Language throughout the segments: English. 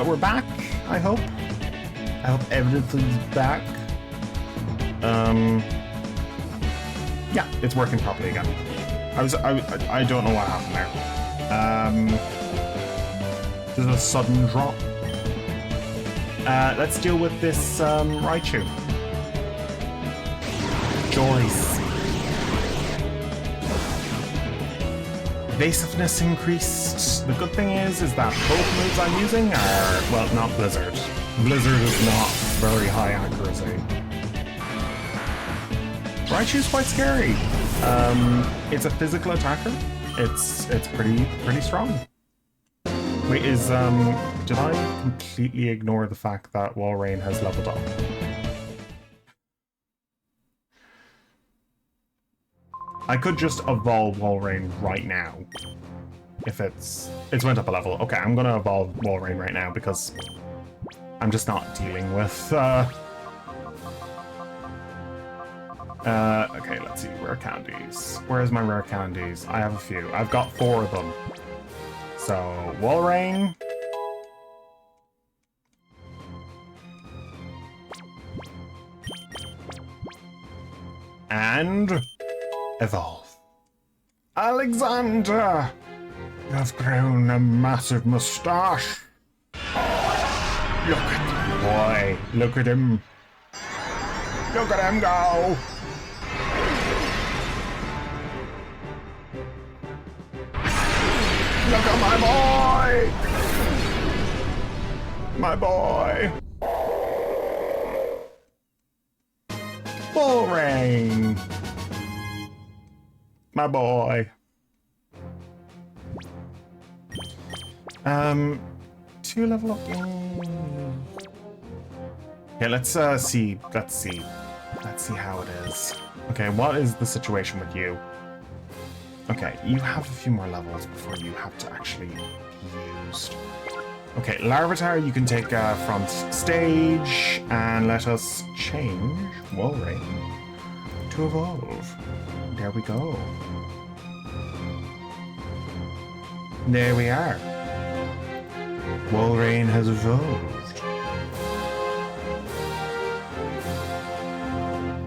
We're back, I hope. I hope everything's back. Yeah, it's working properly again. I don't know what happened there. There's a sudden drop. Let's deal with this Raichu. Joyce. Evasiveness increased. The good thing is that both moves I'm using are, well, not Blizzard. Blizzard is not very high accuracy. Raichu's quite scary. It's a physical attacker. It's pretty strong. Wait, did I completely ignore the fact that Walrein has leveled up? I could just evolve Walrein right now. If it's went up a level. Okay, I'm gonna evolve Walrein right now because I'm just not dealing with okay, let's see, rare candies. Where's my rare candies? I have a few. I've got 4 of them. So, Walrein. And evolve. Alexander! You have grown a massive moustache. Look at the boy. Look at him. Look at him go. Look at my boy! My boy! Walrein! My boy. 2 level up. Yeah, let's see. Let's see how it is. Okay, what is the situation with you? Okay, you have a few more levels before you have to actually be used. Okay, Larvitar you can take front stage, and let us change Walrein to evolve. There we go. There we are. Walrein has evolved.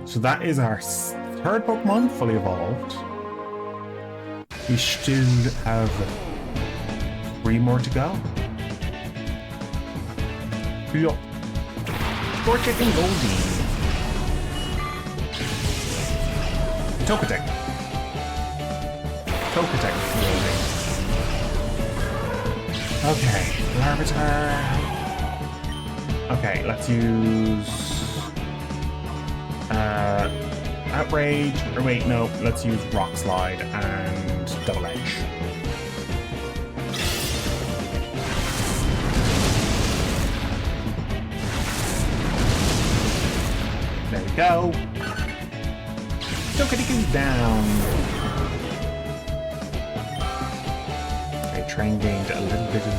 So that is our 3rd Pokemon fully evolved. We still have 3 more to go. Look. Torchic and Goldie. Tokatek. Tokatek. Okay, Larvitar. Okay, let's use Outrage. Or wait, no, let's use Rock Slide and Double Edge. There we go. Tokatek is down. Train gained a little bit of...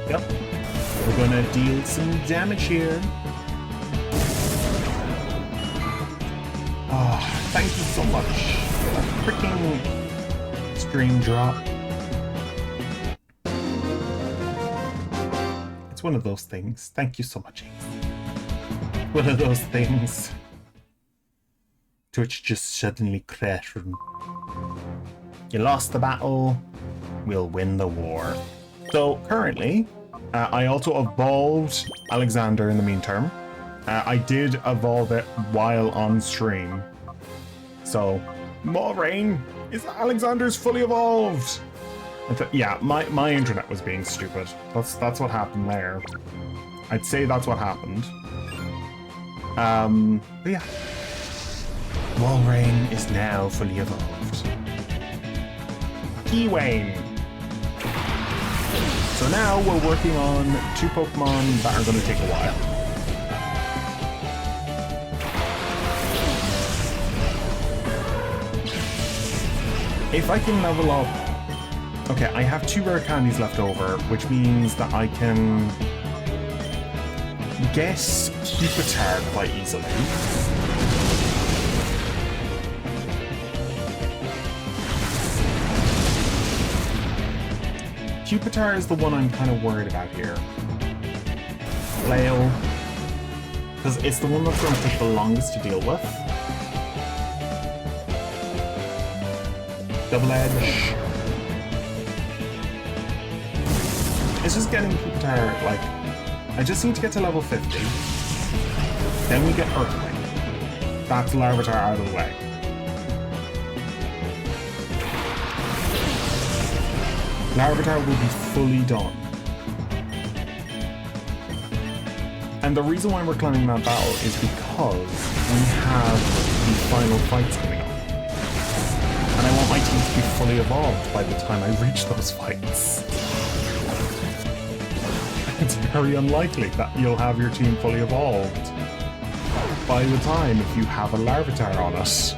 Yep. We're gonna deal some damage here. Oh, thank you so much. A freaking stream drop. It's one of those things. Thank you so much, Ace. One of those things. Twitch just suddenly crashed. You lost the battle, we'll win the war. So currently, I also evolved Alexander in the meantime. I did evolve it while on stream. So, Walrein is Alexander's fully evolved. Yeah, my internet was being stupid. That's what happened there. I'd say that's what happened. But yeah. Walrein is now fully evolved. Keywane. So now we're working on 2 Pokemon that are going to take a while. If I can level up... Okay, I have 2 rare candies left over, which means that I can get Pupitar quite easily. Pupitar is the one I'm kind of worried about here. Gale, because it's the one that's going to take the longest to deal with. Double Edge. It's just getting Pupitar, like, I just need to get to level 50. Then we get Earthquake. That's Larvitar out of the way. Larvitar will be fully done. And the reason why we're climbing that battle is because we have the final fights coming up. And I want my team to be fully evolved by the time I reach those fights. It's very unlikely that you'll have your team fully evolved by the time if you have a Larvitar on it.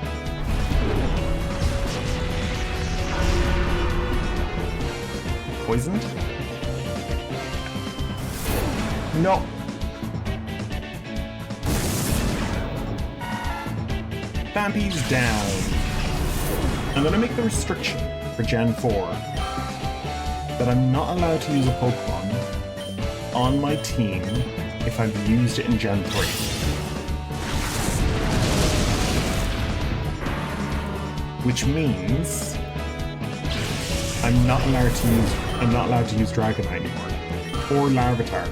Poisoned? No. Vampy's down. I'm gonna make the restriction for Gen 4 that I'm not allowed to use a Pokemon on my team if I've used it in Gen 3. Which means I'm not allowed to use Dragonite anymore. Or Larvitar.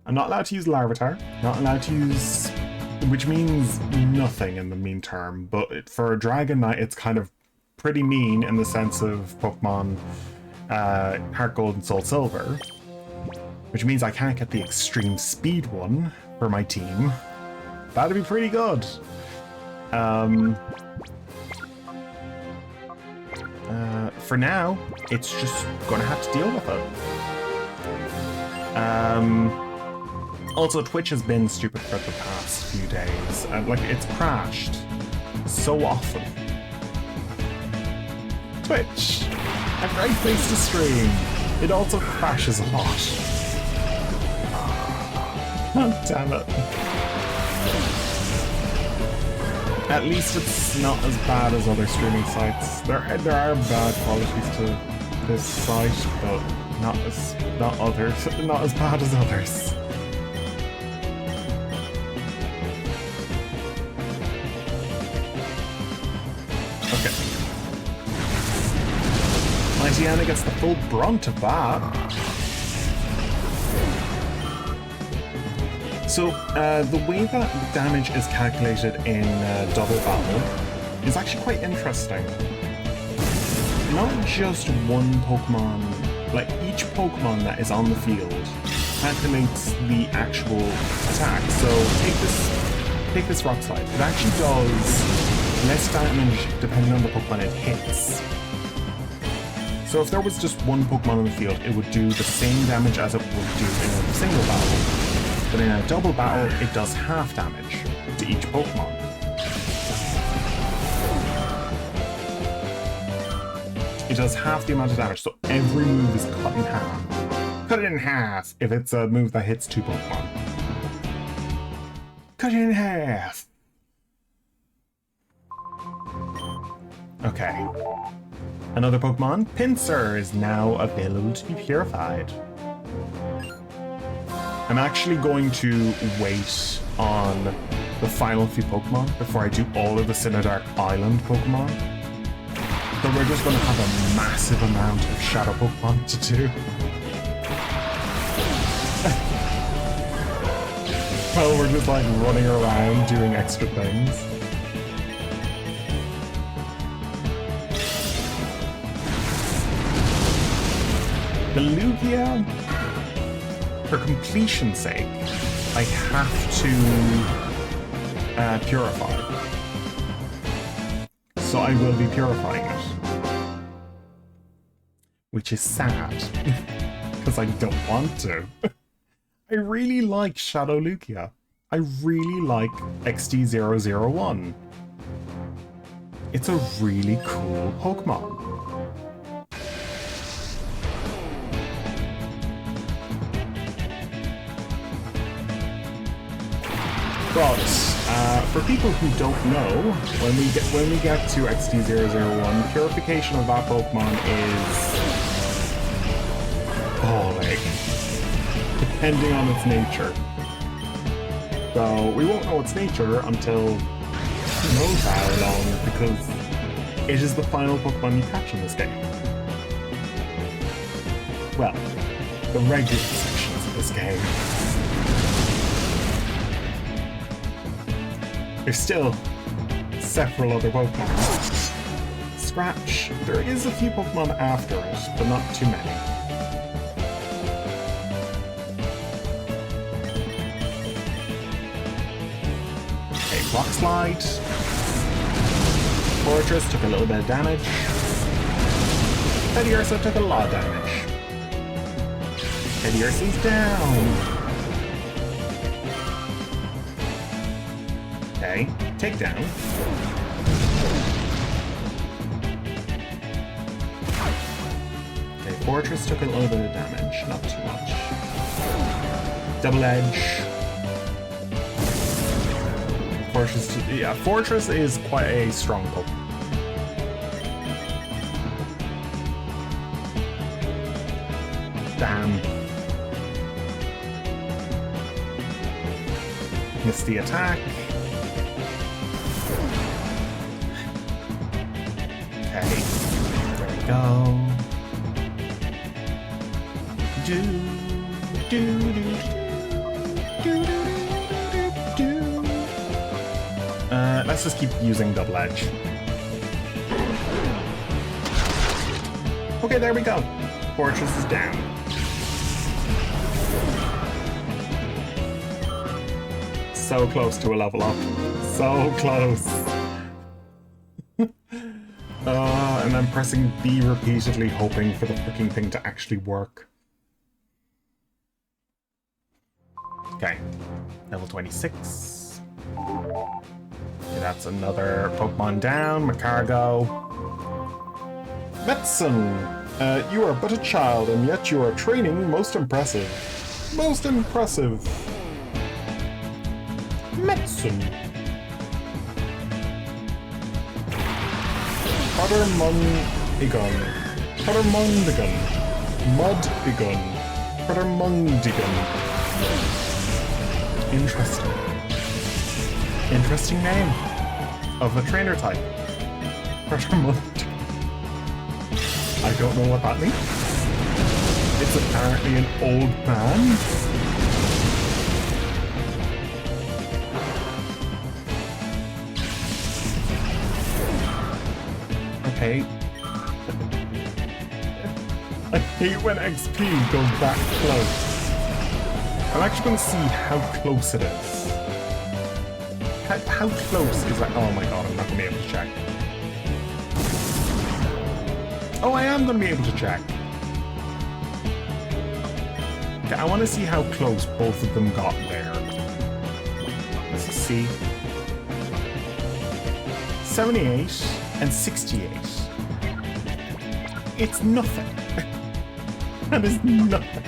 I'm not allowed to use Larvitar, not allowed to use, which means nothing in the mean term, but for a Dragonite it's kind of pretty mean in the sense of Pokemon Heart Gold and Soul Silver, which means I can't get the extreme speed one for my team. That'd be pretty good. For now, it's just gonna have to deal with it. Also, Twitch has been stupid for the past few days. Like, it's crashed so often. Twitch, a great place to stream. It also crashes a lot. God damn it. At least it's not as bad as other streaming sites. There are bad qualities to this site, but not as bad as others. Okay. Mightyena gets the full brunt of that. So, the way that damage is calculated in Double Battle is actually quite interesting. Not just one Pokemon, like each Pokemon that is on the field calculates the actual attack. So, take this Rock Slide. It actually does less damage depending on the Pokemon it hits. So if there was just one Pokemon on the field, it would do the same damage as it would do in a single battle. But in a double battle, it does half damage to each Pokemon. It does half the amount of damage, so every move is cut in half. Cut it in half if it's a move that hits two Pokemon. Cut it in half! Okay. Another Pokemon, Pinsir, is now available to be purified. I'm actually going to wait on the final few Pokemon before I do all of the Cinedark Island Pokemon. So we're just going to have a massive amount of Shadow Pokemon to do. Well, we're just like running around doing extra things. The Lugia, for completion's sake, I have to purify. So I will be purifying it. Which is sad, because I don't want to. I really like Shadow Lugia. I really like XD001. It's a really cool Pokemon. But For people who don't know, when we get to XD001, purification of that Pokemon is falling, depending on its nature. So we won't know its nature until who knows how long, because it is the final Pokemon you catch in this game. Well, the regular sections of this game. There's still several other Pokemon. Scratch, there is a few Pokemon after it, but not too many. Okay, Rock Slide. Fortress took a little bit of damage. Teddiursa took a lot of damage. Teddiursa's down. Okay, takedown. Okay, Fortress took a little bit of damage, not too much. Double Edge. Fortress is quite a strong Pokemon. Damn. Missed the attack. Okay, there we go. Let's just keep using Double Edge. Okay, there we go. Fortress is down. So close to a level up. So close. And I'm pressing B repeatedly, hoping for the freaking thing to actually work. Okay, level 26. Okay, that's another Pokemon down. Macargo. Medicine! You are but a child, and yet you are training most impressive. Most impressive. Medicine. Puttermundigun. Puttermundigun. Muddigun. Puttermundigun. Interesting. Interesting name of a trainer type. Puttermundigun. I don't know what that means. It's apparently an old man. Okay. I hate when XP goes that close. I'm actually going to see how close it is. How close is that? Oh my god, I'm not going to be able to check. Oh, I am going to be able to check. Okay, I want to see how close both of them got there. Let's see. 78 and 68. It's nothing. That is nothing.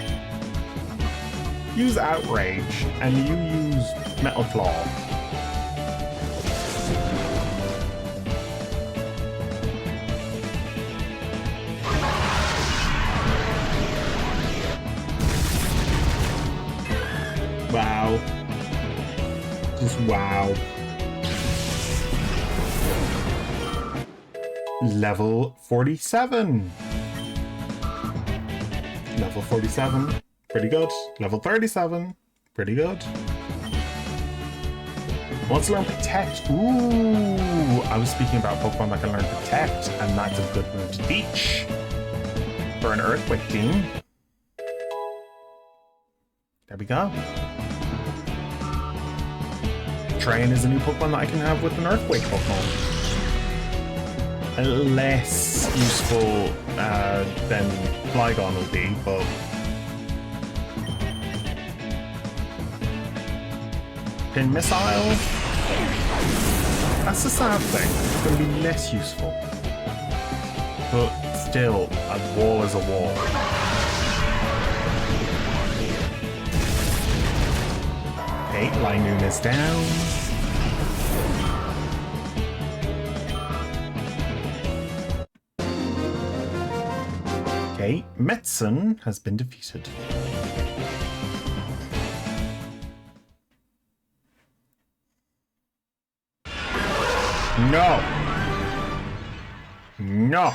Use Outrage, and you use Metal Claw. Wow. Just wow. Level 47. Level 47. Pretty good. Level 37. Pretty good. Wants to learn Protect. Ooh. I was speaking about Pokemon that can learn Protect, and that's a good move to teach for an Earthquake team. There we go. Train is a new Pokemon that I can have with an Earthquake Pokemon. Less useful than Flygon will be, but Pin Missile? That's the sad thing. It's going to be less useful. But still, a wall is a wall. Okay, Linoon is down. Okay, Metzen has been defeated. No! No!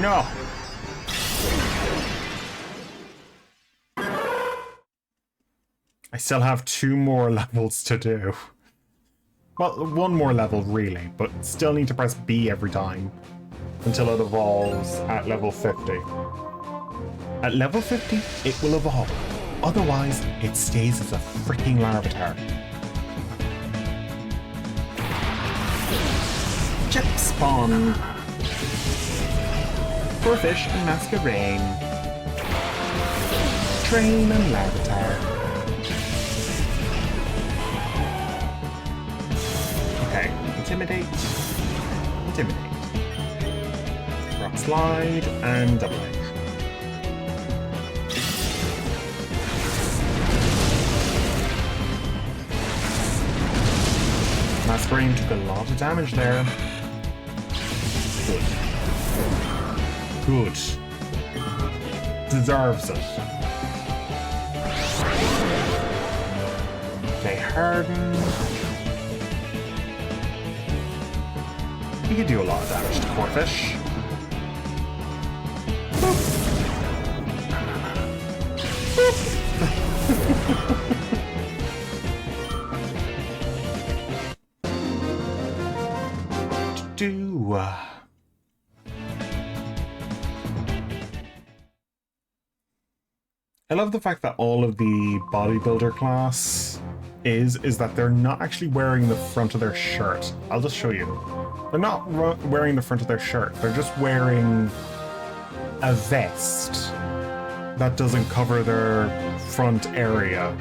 No! I still have 2 more levels to do. Well, 1 more level really, but still need to press B every time until it evolves at level 50. At level 50, it will evolve. Otherwise, it stays as a freaking Larvitar. Chip spawn. Corfish and Masquerain. Train and Larvitar. Okay, intimidate. Intimidate. Rock slide and double edge. Masquerain took a lot of damage there. Good. Good. Deserves it. Okay, harden. You could do a lot of damage to Corfish. Boop. Boop. I love the fact that all of the bodybuilder class is that they're not actually wearing the front of their shirt. I'll just show you. They're not wearing the front of their shirt. They're just wearing a vest that doesn't cover their front area.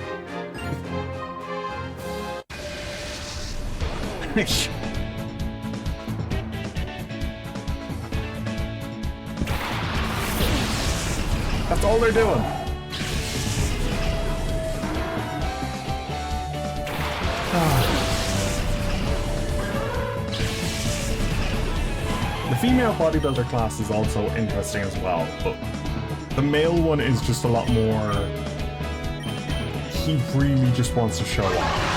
That's all they're doing. The female bodybuilder class is also interesting as well, but the male one is just a lot more... He really just wants to show off.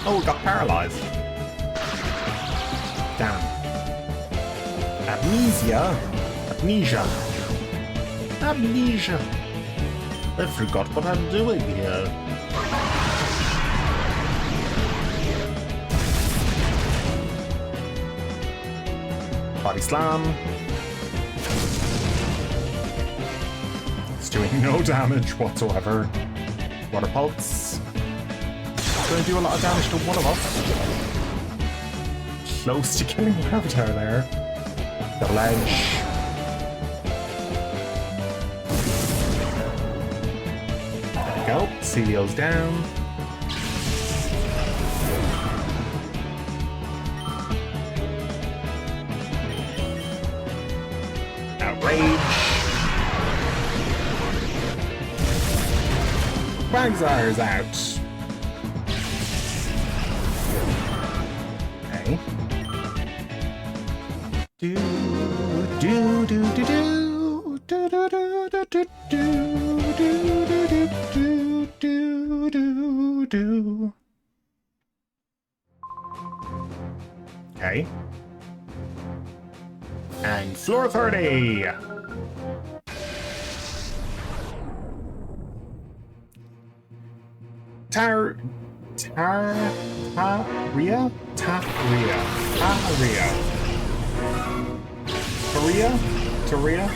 Oh, we got paralyzed. Damn. Amnesia. I forgot what I'm doing here. Body slam. It's doing no damage whatsoever. Water pulse. It's going to do a lot of damage to one of us. Close to killing the Avatar there. Double edge. There we go. CDO's down. Outrage. Quagsire is out. Okay. Do do do do do do do do do do do do do do. Okay. And floor 30. Taria.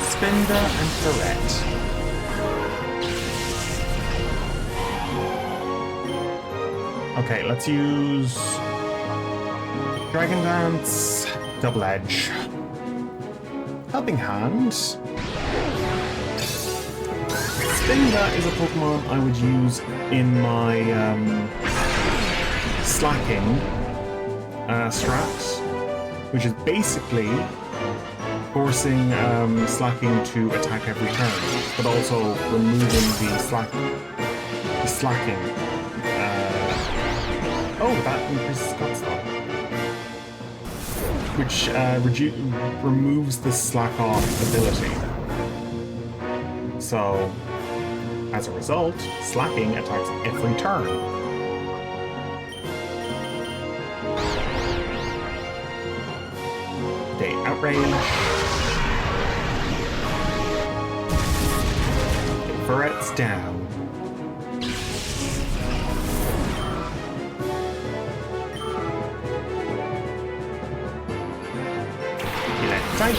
Spinda and Ferret. Okay, let's use Dragon Dance, Double Edge, Helping Hand. Spinda is a Pokemon I would use in my slacking strat, which is basically forcing slacking to attack every turn, but also removing the slacking. Oh, that increases cut stop, which removes the slack off ability. So, as a result, slacking attacks every turn. They outrage. Ferret's down. Electric.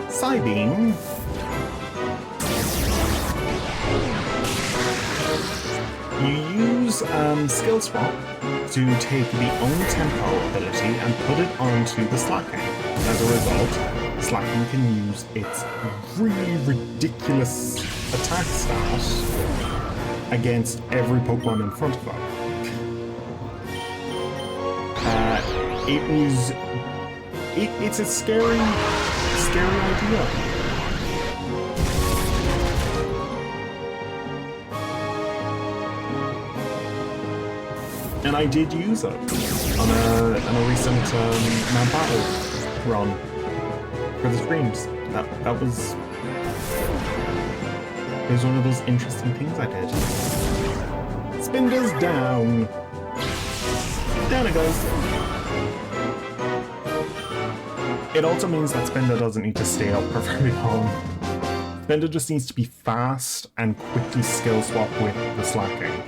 Psybeam. You use Skill Swap to take the own tempo ability and put it onto the slacking. As a result, slacking can use its really ridiculous attack stat against every Pokemon in front of them. It's a scary idea. And I did use it on a recent Mount Battle run for the streams. That was one of those interesting things I did. Spinda's down. Down it goes. It also means that Spinda doesn't need to stay up for very long. Spinda just needs to be fast and quickly skill swap with the slacking.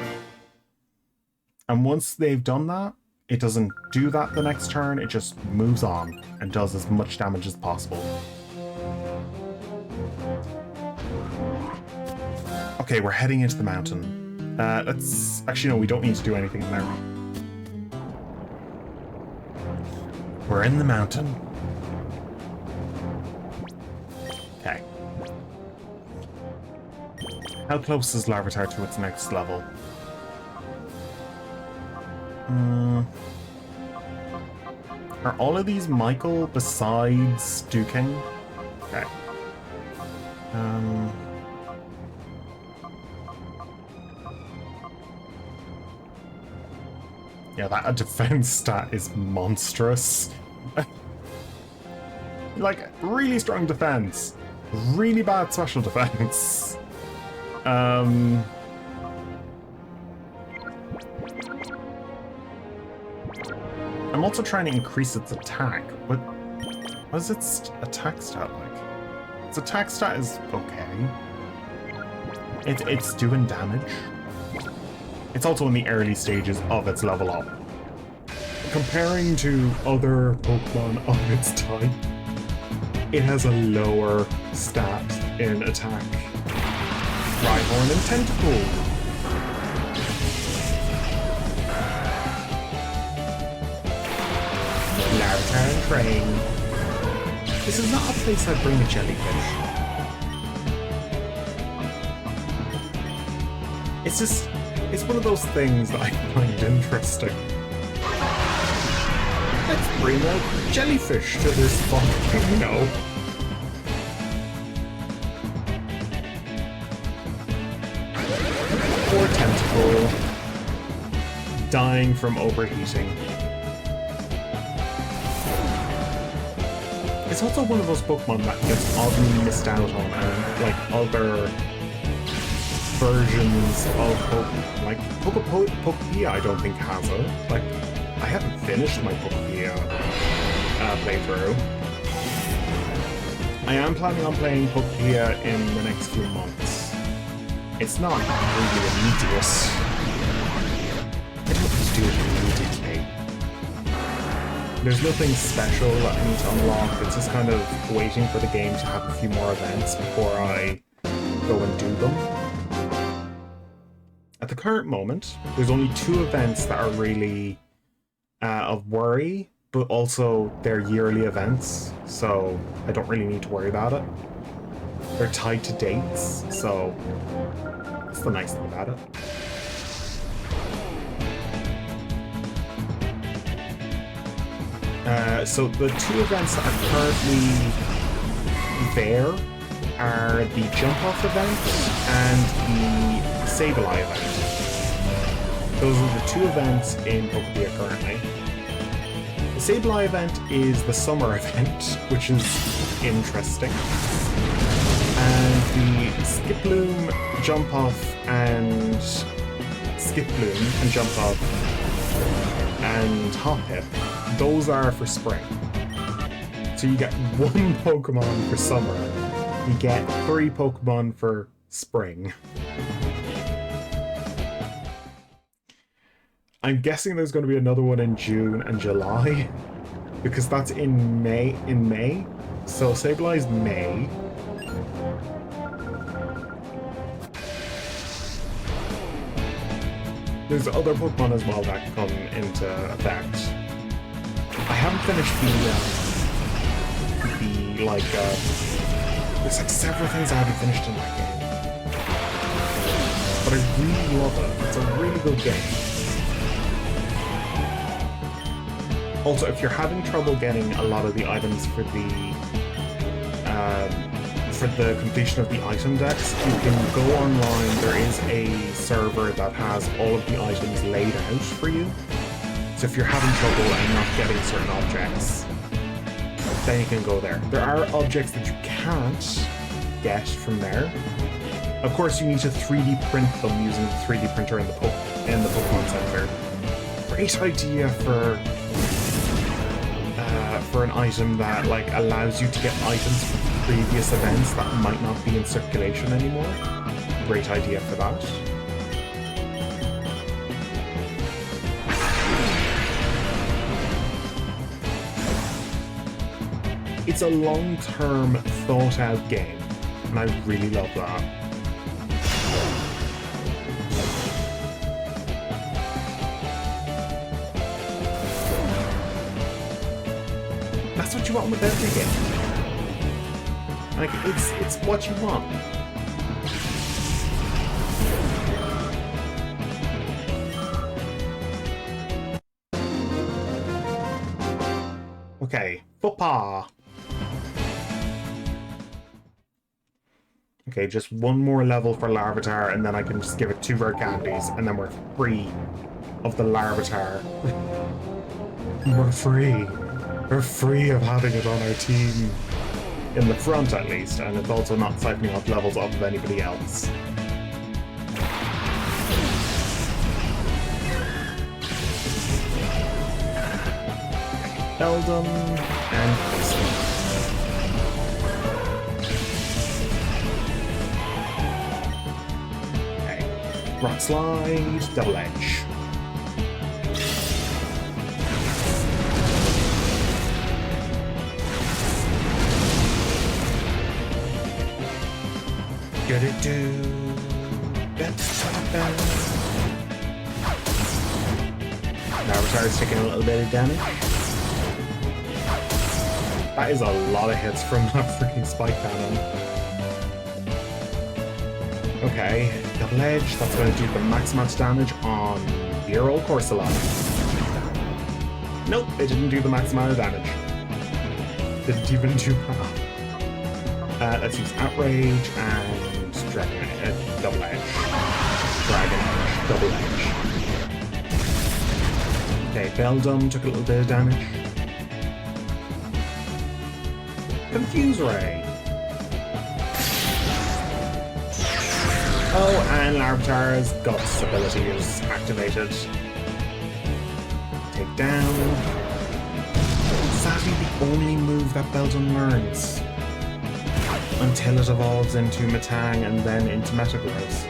And once they've done that, it doesn't do that the next turn, it just moves on and does as much damage as possible. Okay, we're heading into the mountain. Actually, no, we don't need to do anything there. We're in the mountain. Okay. How close is Larvitar to its next level? Are all of these Michael besides Duking? Okay. Yeah, that defense stat is monstrous. Like, really strong defense. Really bad special defense. I'm also trying to increase its attack. What is its attack stat like? Its attack stat is okay. It's doing damage. It's also in the early stages of its level up. Comparing to other Pokemon of its type, it has a lower stat in attack. Rhyhorn and Tentacle. Larvitar and Train. This is not a place I'd bring a jellyfish. It's one of those things that I find interesting. Let's bring a jellyfish to this volcano. Poor Tentacle. Dying from overheating. It's also one of those Pokemon that gets oddly missed out on, and like other versions of Pokemon. Like Pokepia I don't think has it. Like, I haven't finished my Pokepia playthrough. I am planning on playing Pokepia in the next few months. It's not really immediate. I don't need to do it immediately. There's nothing special that I need to unlock, it's just kind of waiting for the game to have a few more events before I go and do them. At the current moment, there's only 2 events that are really of worry, but also they're yearly events, so I don't really need to worry about it. They're tied to dates, so that's the nice thing about it. So the two events that are currently there are the jump off event and the Sableye event. Those are the two events in Pokemon currently. The Sableye event is the summer event, which is interesting. And the Skiploom, Jump Off, and Skiploom and Jump Off and Hoppip, those are for spring. So you get one Pokemon for summer, you get 3 Pokemon for spring. I'm guessing there's going to be another one in June and July, because that's in May. So Sableye's May. There's other Pokemon as well that come into effect. I haven't finished there's like several things I haven't finished in that game. But I really love it. It's a really good game. Also, if you're having trouble getting a lot of the items for the completion of the item decks, you can go online. There is a server that has all of the items laid out for you. So if you're having trouble and not getting certain objects, then you can go there. There are objects that you can't get from there. Of course, you need to 3D print them using the 3D printer in the Pokemon Center. Great idea for an item that like allows you to get items from previous events that might not be in circulation anymore. Great idea for that. It's a long-term, thought-out game, and I really love that. That's what you want with every game. Like, it's what you want. Okay, Footpaw. Okay, just one more level for Larvitar, and then I can just give it 2 rare candies, and then we're free of the Larvitar. We're free. We're free of having it on our team. In the front, at least, and it's also not siphoning off levels off of anybody else. Beldum and Poison. Okay. Rock Slide, Double Edge. Larvitar's taking a little bit of damage. That is a lot of hits from that freaking spike cannon. Okay, Double Edge, that's going to do the max amount of damage on dear old Corsola. Nope, it didn't do the max amount of damage. Didn't even do half. Let's use Outrage and Dragon Double Edge. Dragon Edge, Double Edge. Okay, Beldum took a little bit of damage. Confuse Ray. Oh, and Larvitar's Guts ability is activated. Take down. Sadly, the only move that Beldum learns. Until it evolves into Metang and then into Metagross.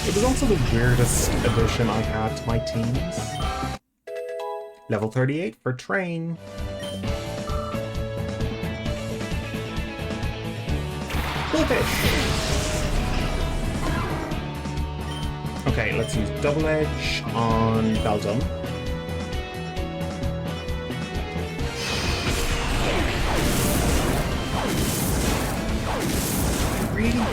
It was also the weirdest addition I had to my teams. Level 38 for Train. Bullfish! Okay, let's use Double Edge on Beldum.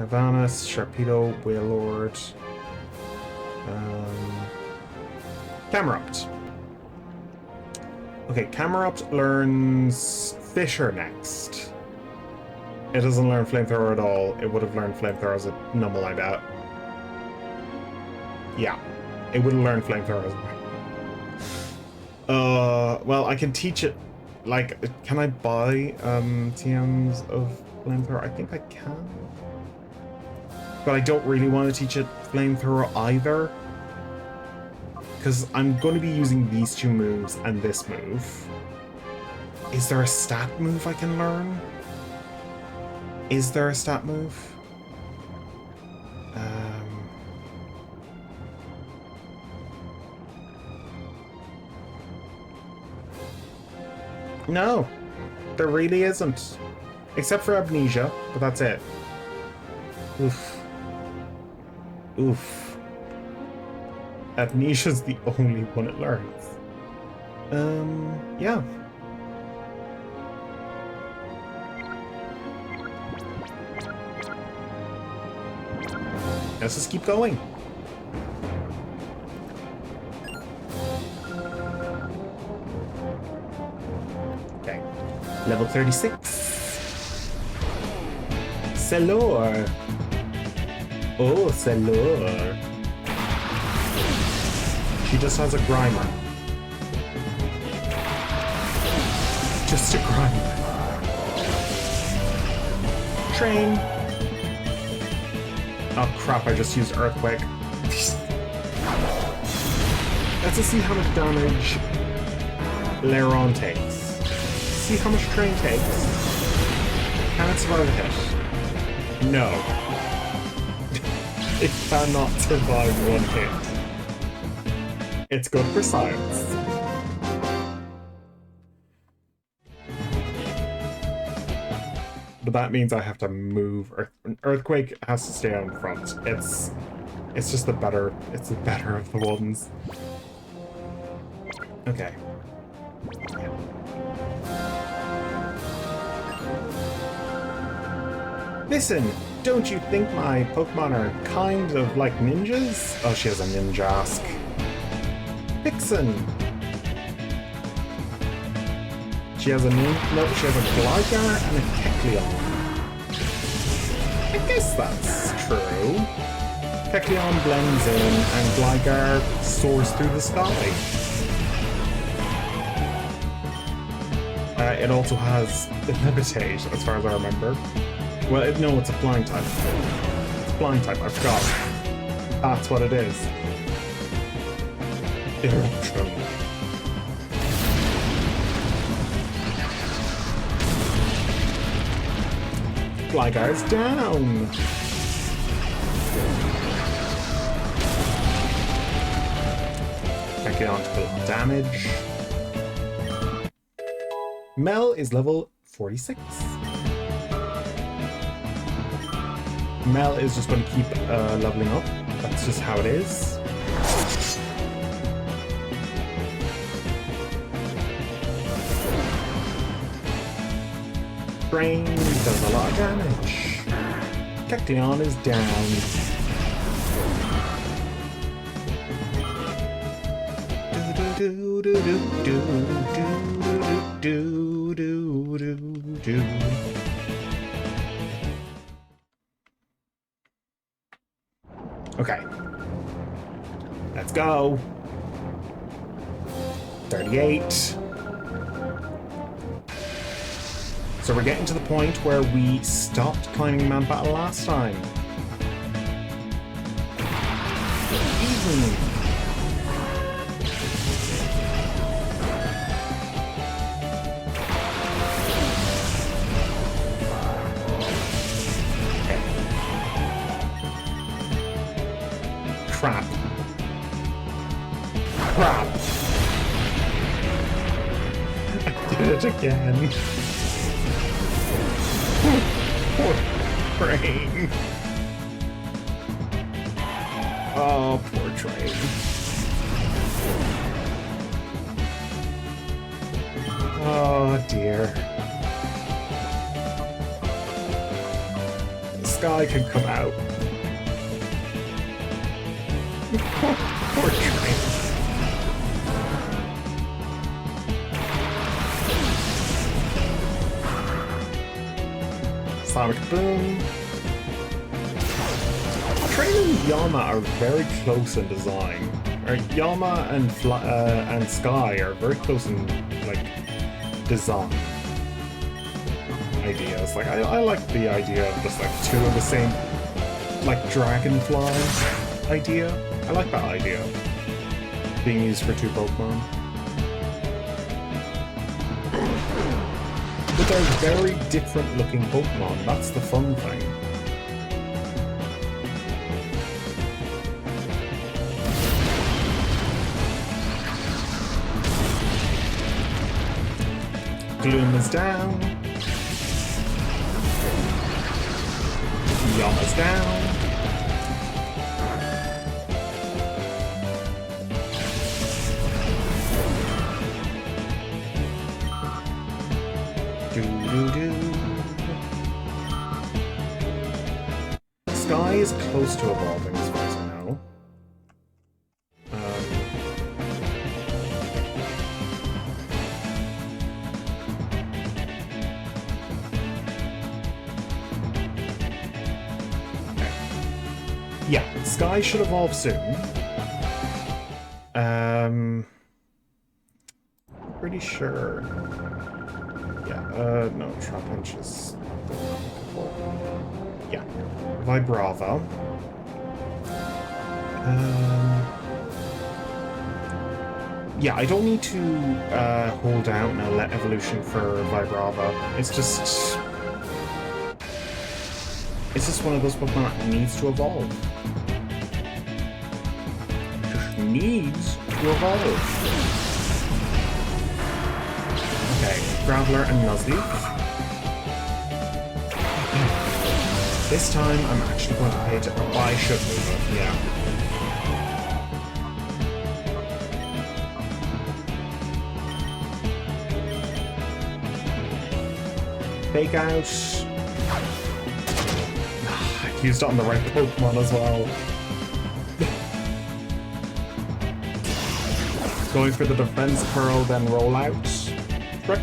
Carvanus, Sharpedo, Wailord. Camerupt. Okay, Camerupt learns Fissure next. It doesn't learn Flamethrower at all. It would have learned Flamethrower as a Numble, I bet. Yeah, it would have learned Flamethrower as a... well, I can teach it... Like, can I buy TMs of Flamethrower? I think I can. But I don't really want to teach it Flamethrower either. Because I'm going to be using these two moves and this move. Is there a stat move I can learn? Is there a stat move? No, there really isn't. Except for Amnesia, but that's it. Oof. Oof. Amnesia's the only one it learns. Yeah. Let's just keep going. Okay. Level 36. Salor. Oh, Salor. She just has a Grimer. Just a Grimer. Train. Oh crap, I just used Earthquake. Let's just see how much damage Leron takes. See how much Train takes. Can it survive a hit? No. It cannot survive one hit. It's good for science. But that means I have to move. Earthquake has to stay on front. It's just the better of the ones. Okay. Yeah. Listen, don't you think my Pokemon are kind of like ninjas? Oh, she has a Ninjask. Vixen. She has a she has a Gligar and a Kecleon. I guess that's true. Kecleon blends in and Gligar soars through the sky. It also has Levitate, as far as I remember. Well, no, it's a flying type. It's a flying type, I forgot. That's what it is. Eruption. Gligar's down! Can't get on to full damage. Mel is level 46. Mel is just going to keep leveling up. That's just how it is. Brain does a lot of damage. Kecleon is down. Okay. Let's go. 38. So we're getting to the point where we stopped climbing Mount Battle last time. Even. Okay. Crap. Crap. I did it again. Poor Train. Oh, poor Train. Oh dear. This Sky can come out. Poor train. Sonic Boom. Train and Yama are very close in design. Yama and Sky are very close in like design ideas. Like I like the idea of just like two of the same like dragonflies idea. I like that idea being used for two Pokemon. But they're very different looking Pokemon. That's the fun thing. Gloom is down. Yama's down. Sky is close to evolving as far as I know. Yeah, Sky should evolve soon. Pretty sure. Yeah, no, Trapinch is the one I'm looking for. Yeah, Vibrava. Yeah, I don't need to hold out and let evolution for Vibrava. It's just one of those Pokemon that needs to evolve. Just needs to evolve. Okay, Graveler and Nuzleaf. This time I'm actually going to pay it. Oh, I should move it, yeah. Fake out. I used it on the right Pokemon as well. Going for the defense curl, then roll out. Right.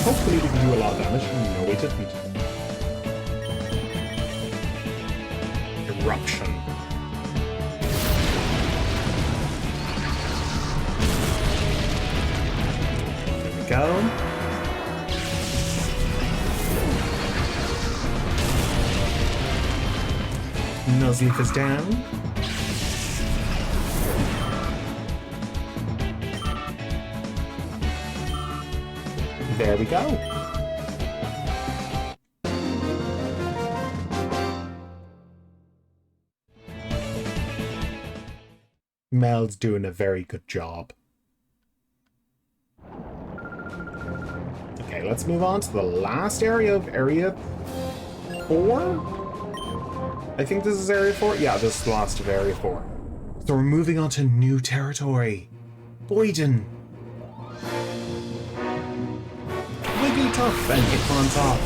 Hopefully we can do a lot of damage. No, we didn't. Eruption. There we go. Nuzleaf is down. There we go. Mel's doing a very good job. Okay, let's move on to the last area of Area 4? I think this is Area 4? Yeah, this is the last of Area 4. So we're moving on to new territory. Boyden. Wigglytuff and Hitmontop.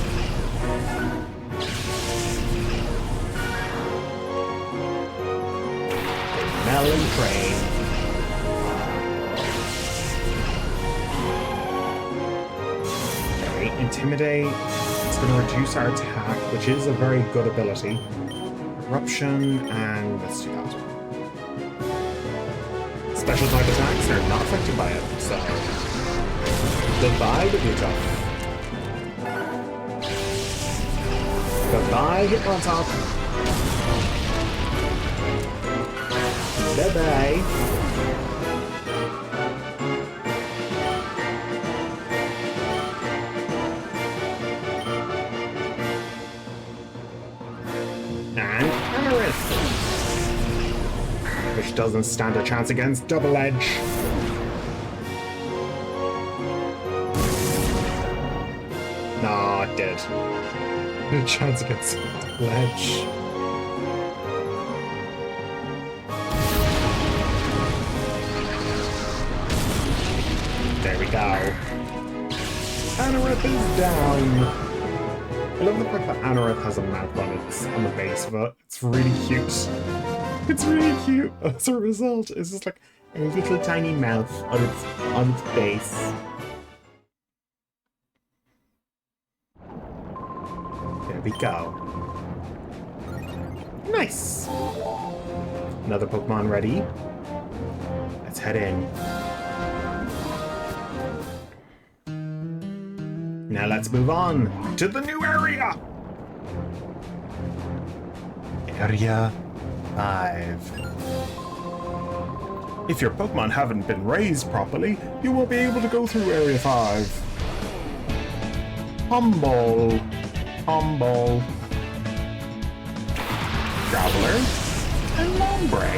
Melon Train. Okay, Intimidate. It's going to reduce our attack, which is a very good ability. Eruption, and let's do that. Special type attacks are not affected by it, so goodbye, Wigglytuff. Goodbye, Hitmontop. Bye-bye. And Amarith, which doesn't stand a chance against Double Edge. Nah, it did. No chance against Double Edge. There we go. Anorith is down. I love the fact that Anorith has a mouth on the base of it. It's really cute. It's really cute. As a result, it's just like a little tiny mouth on its base. There we go. Nice. Another Pokemon ready. Let's head in. Now let's move on to the new area. Area 5. If your Pokemon haven't been raised properly, you won't be able to go through Area 5. Humble. Traveler. And Lombre.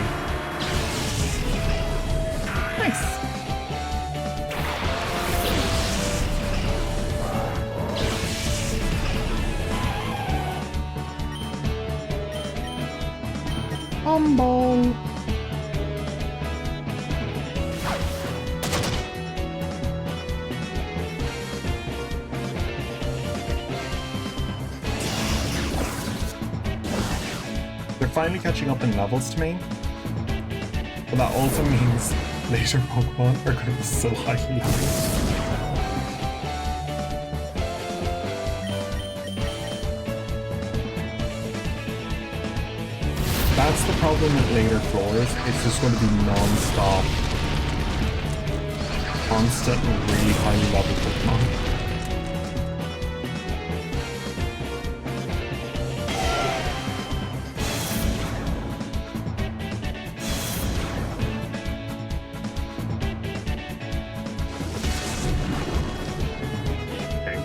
Nice. Humble. They're finally catching up in levels to me. But that also means later Pokemon are going to be so highly leveled. That's the problem with later floors. It's just going to be non-stop, constant, really high level Pokemon.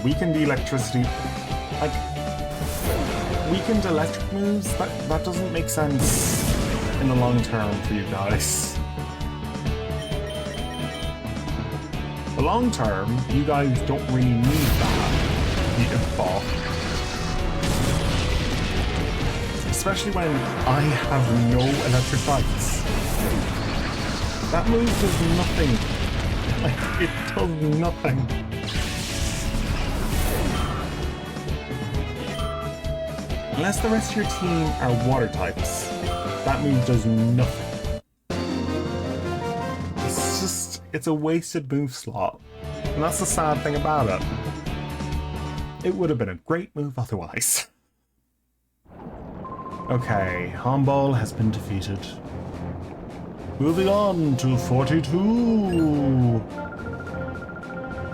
Weakened electricity, like, weakened electric moves, that doesn't make sense in the long term for you guys. The long term, you guys don't really need that, the info. Especially when I have no electric bites. That move does nothing. Like, it does nothing. Unless the rest of your team are water types, that move does nothing. It's a wasted move slot. And that's the sad thing about it. It would have been a great move otherwise. Okay, Humble has been defeated. Moving on to 42.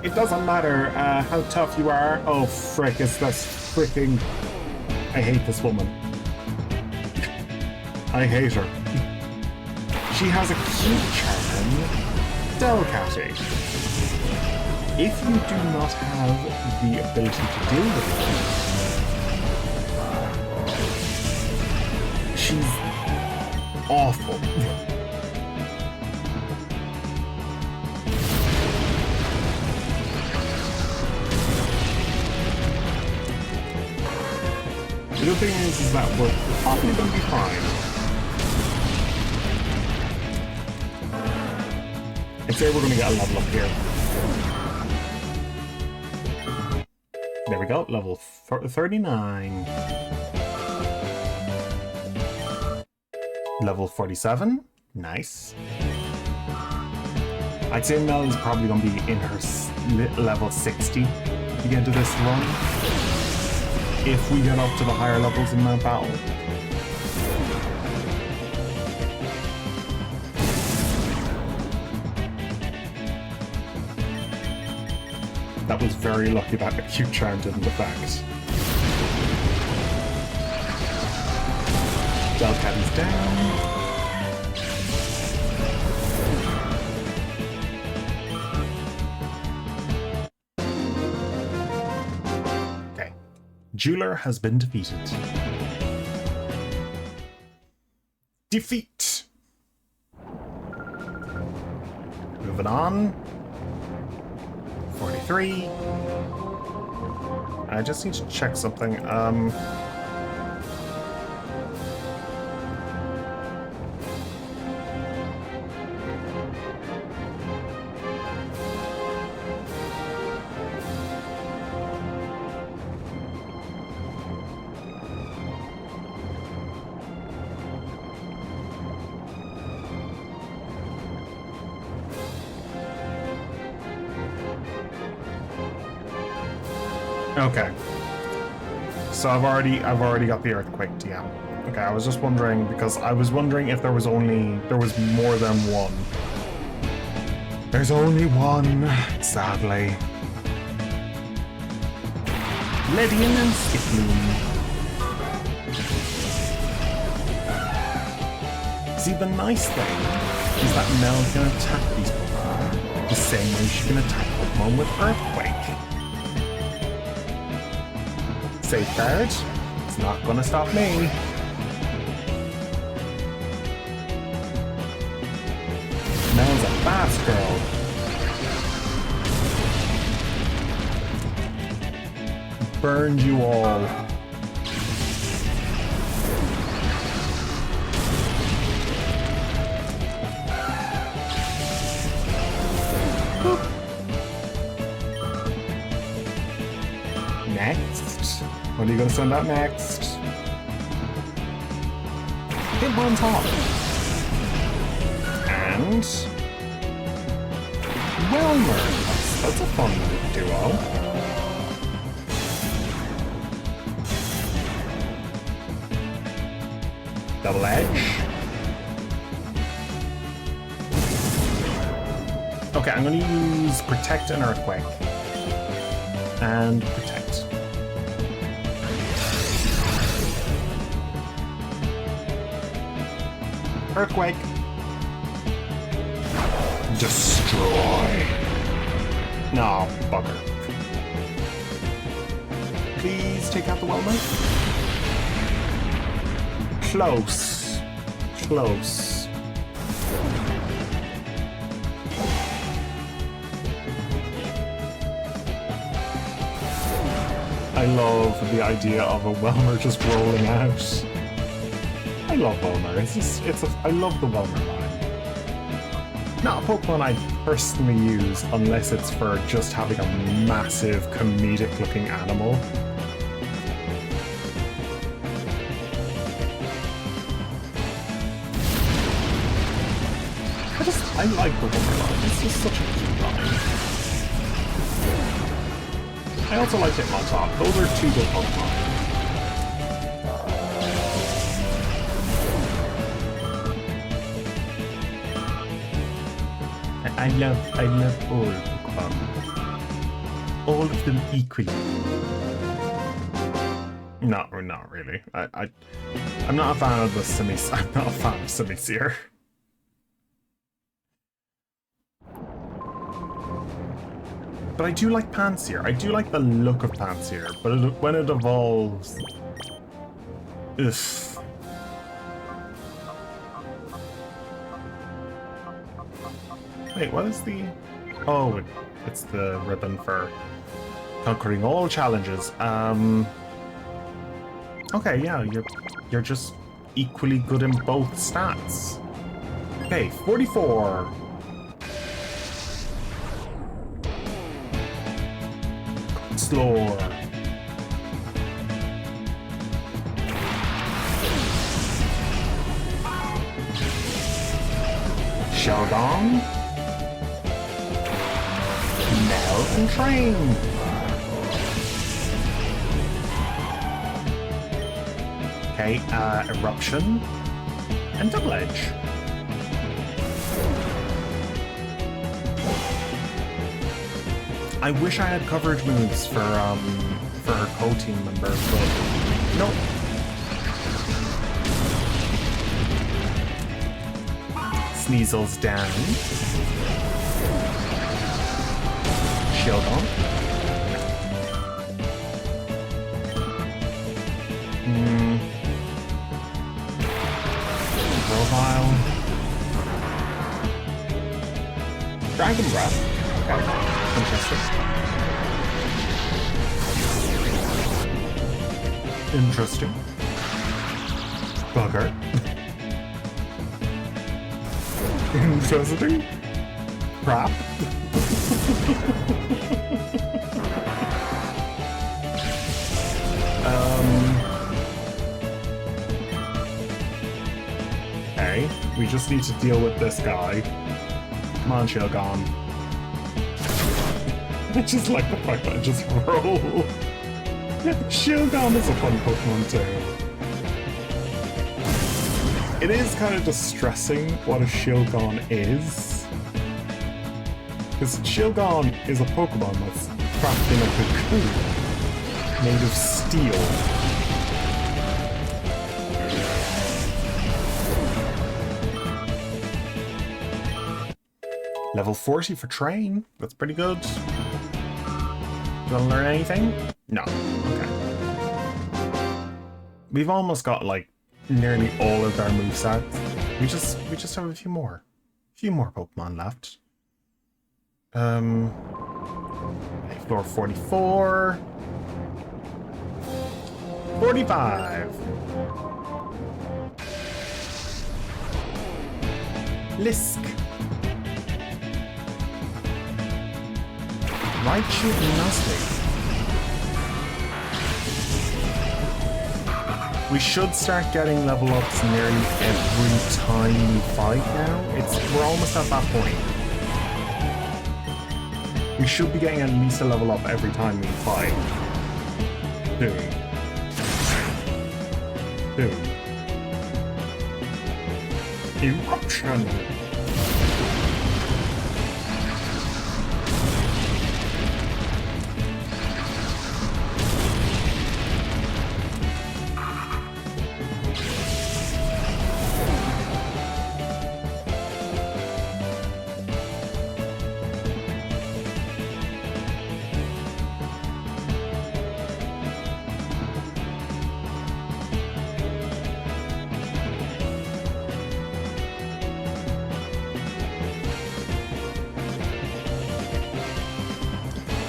It doesn't matter how tough you are. Oh frick, it's this freaking... I hate this woman. I hate her. She has a cute charm, Delcatty. If you do not have the ability to deal with her, she's awful. The good thing is that we're probably going to be fine. I'd say we're going to get a level up here. There we go, level 39. Level 47, nice. I'd say Mel is probably going to be in her level 60 to get into this run. If we get up to the higher levels in Mount Battle. That was very lucky that acute charm didn't affect. Delcatty's down. Jeweler has been defeated. Defeat! Moving on. 43. I just need to check something. Okay. So I've already got the earthquake TM. Okay, I was just wondering because I was wondering if there was more than one. There's only one, sadly. Lydian and Skiploom. See, the nice thing is that Mel can attack these Pokemon the same way she can attack Pokemon with Earthquake. Safeguard, it's not gonna stop me. Mel's a fast girl. Burned you all. Next. What are you gonna send out next? Hit on top. And Wilmer. That's a fun duo. Double Edge. Okay, I'm gonna use Protect and Earthquake. And Protect. Earthquake. Destroy. No, bugger. Please take out the Whelmer. Close. Close. I love the idea of a Whelmer just rolling out. I love Whelmer. I love the Whelmer line. Not a Pokemon I personally use unless it's for just having a massive comedic looking animal. I like the Whelmer line. It's just such a cute line. I also like Hitmontop. Those are two good Pokemon. I love all Pokemon. All of them equally. No, not really. I'm not a fan of the I'm not a fan of Simisear. But I do like Pansear. I do like the look of Pansear, but when it evolves... Ugh. Wait, what is the... Oh, it's the ribbon for conquering all challenges. Okay, yeah, you're just equally good in both stats. Okay, 44. Slore. Sheldon. Mel and Train. Okay, Eruption and Double Edge. I wish I had coverage moves for her co-team member, but nope. Sneasel's down. Shieldon. Grovyle. Dragon Breath. Okay. Interesting. Bugger. Interesting. Crap. Okay, we just need to deal with this guy. Come on, Shilgon. I just like the fact that I just roll. Shieldon is a fun Pokemon too. It is kind of distressing what a Shieldon is. Because Shieldon is a Pokemon that's trapped in a cocoon made of steel. Level 40 for Train. That's pretty good. You want to learn anything? No. Okay. We've almost got like nearly all of our movesets. We just have a few more. Pokemon left. Floor 44. 45. Lisk. Raichu Gymnastic. We should start getting level ups nearly every time we fight now. We're almost at that point. We should be getting at least a level up every time we fight. Dude. Eruption.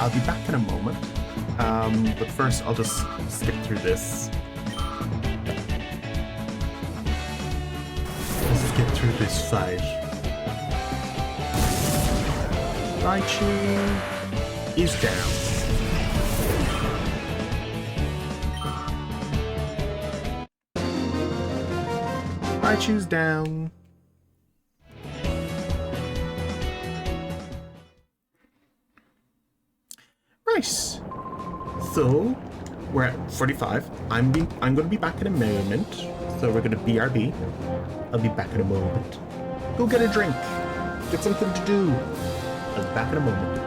I'll be back in a moment, but first I'll just skip through this. Let's skip through this fight. Raichu is down. Raichu's down. Nice. So we're at 45. I'm going to be back in a moment. So we're going to BRB. I'll be back in a moment. Go get a drink. Get something to do. I'll be back in a moment.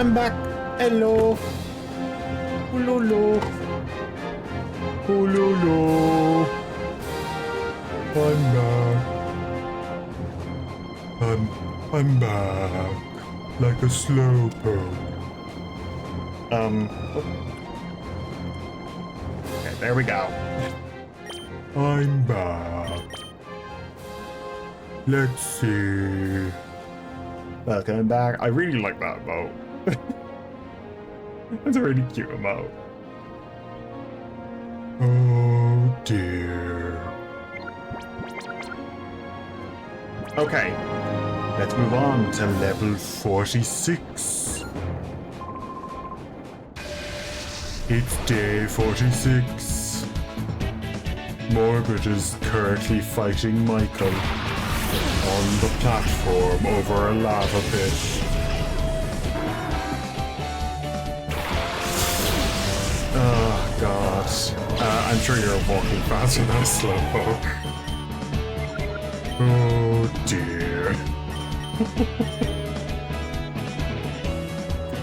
I'm back. Hello. Hello. Hello. I'm back. I'm back. Like a slowpoke. Okay, there we go. I'm back. Let's see. Welcome back. I really like that emote. That's a really cute emote. Oh dear. Okay, let's move on to level 46. It's day 46. Margaret is currently fighting Michael on the platform over a lava pit. Oh god. I'm sure you're walking faster than a slowpoke. Oh dear.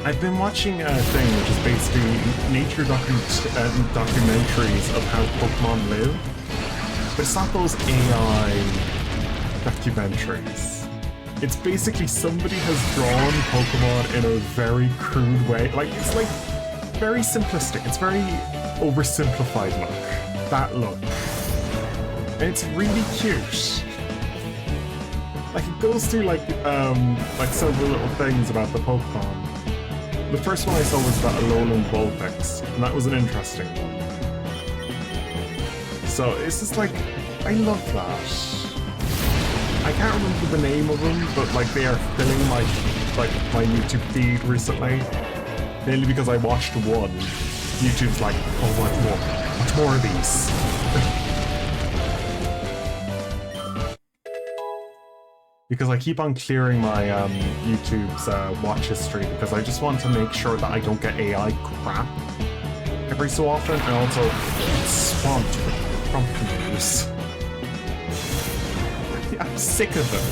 I've been watching a thing which is basically nature documentaries of how Pokemon live, but it's not those AI documentaries. It's basically somebody has drawn Pokemon in a very crude way. Like, it's like very simplistic. It's very oversimplified look. That look. And it's really cute. Like, it goes through like several little things about the Pokemon. The first one I saw was about a Alolan Vulpix, and that was an interesting one. So it's just like, I love that. I can't remember the name of them, but like they are filling my YouTube feed recently. Mainly because I watched one. YouTube's like, oh, what more? What more of these? Because I keep on clearing my YouTube's watch history because I just want to make sure that I don't get AI crap every so often, and also it's swamped with prompt news. I'm sick of them.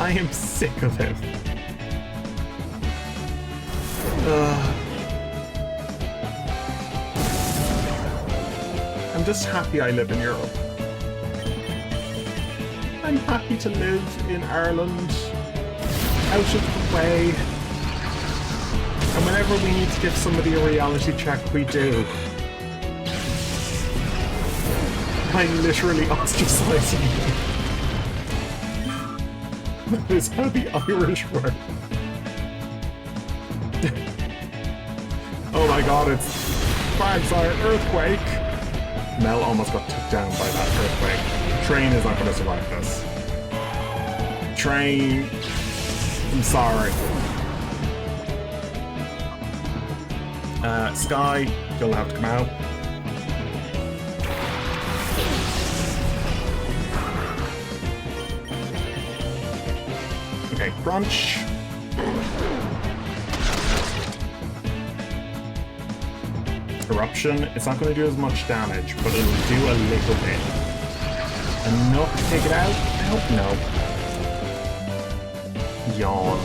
I am sick of it. I'm just happy I live in Europe. I'm happy to live in Ireland, out of the way. And whenever we need to give somebody a reality check, we do. I'm literally ostracizing you. That is how the Irish work. Oh my god, it's Quagsire Earthquake! Mel almost got took down by that earthquake. Train is not going to survive this. Train, I'm sorry. Sky, you'll have to come out. Okay, Crunch. Eruption, it's not going to do as much damage, but it'll do a little bit. Enough to take it out? I hope no. Yawn.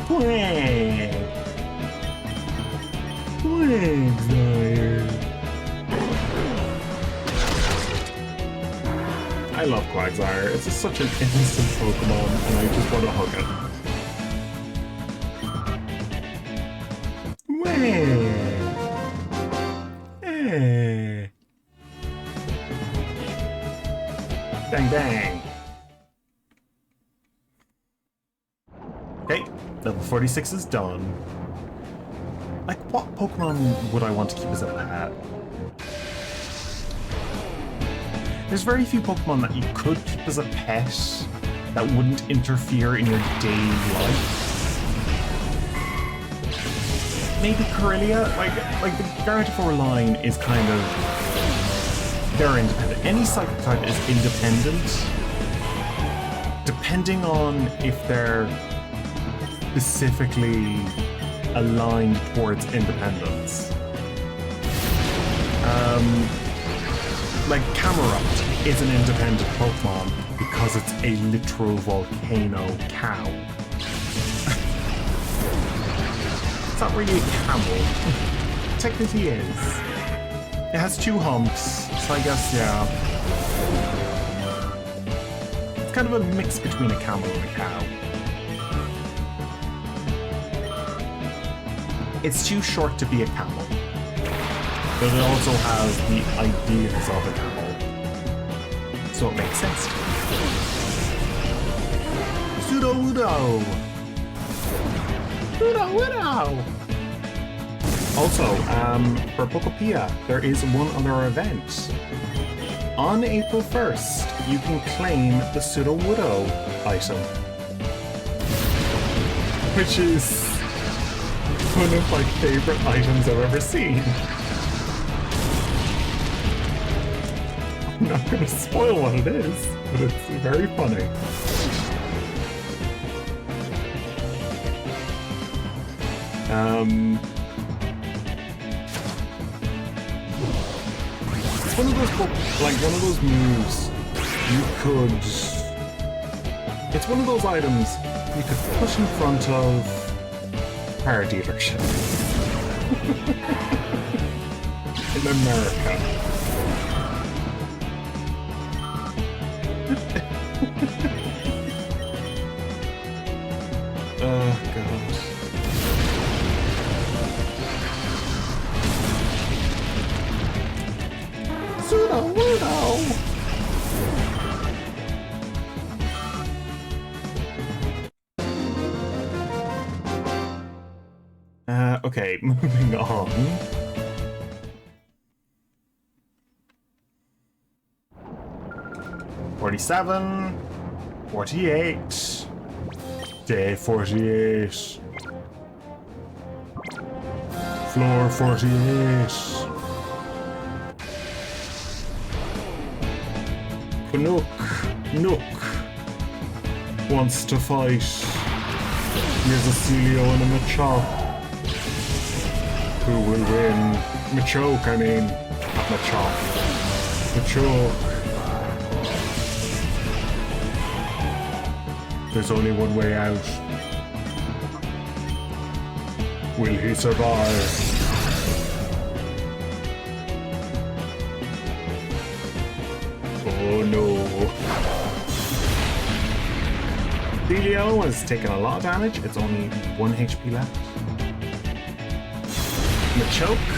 Quagsire. I love Quagsire. It's just such an innocent Pokemon, and I just want to hug it. Bang bang. Okay, level 46 is done. Like, what Pokemon would I want to keep as a pet? There's very few Pokemon that you could keep as a pet that wouldn't interfere in your daily life. Maybe Corellia? Like the Gardevoir line is kind of... They're independent. Any psychic type is independent, depending on if they're specifically aligned towards independence. Like Camerupt is an independent Pokemon because it's a literal volcano cow. It's not really a camel. Technically is. It has 2 humps, so I guess, yeah. It's kind of a mix between a camel and a cow. It's too short to be a camel, but it also has the ideas of a camel, so it makes sense to me. Pseudo-Wudo! Pseudo-Wudo! Also, for Pokopia, there is one other event. On April 1st, you can claim the Pseudo-Wudo item, which is one of my favorite items I've ever seen. I'm not going to spoil what it is, but it's very funny. It's one of those, one of those moves you could... It's one of those items you could put in front of car dealership in America. Oh god. Pseudo-Wudo! Okay, moving on. $47, $48, day 48, floor 48. Nook wants to fight. Here's a Celio and a Machop. Who will win? Machoke, I mean. Not Machop. Machoke. There's only one way out. Will he survive? Oh no. Celio has taken a lot of damage. It's only 1 HP left. Machoke.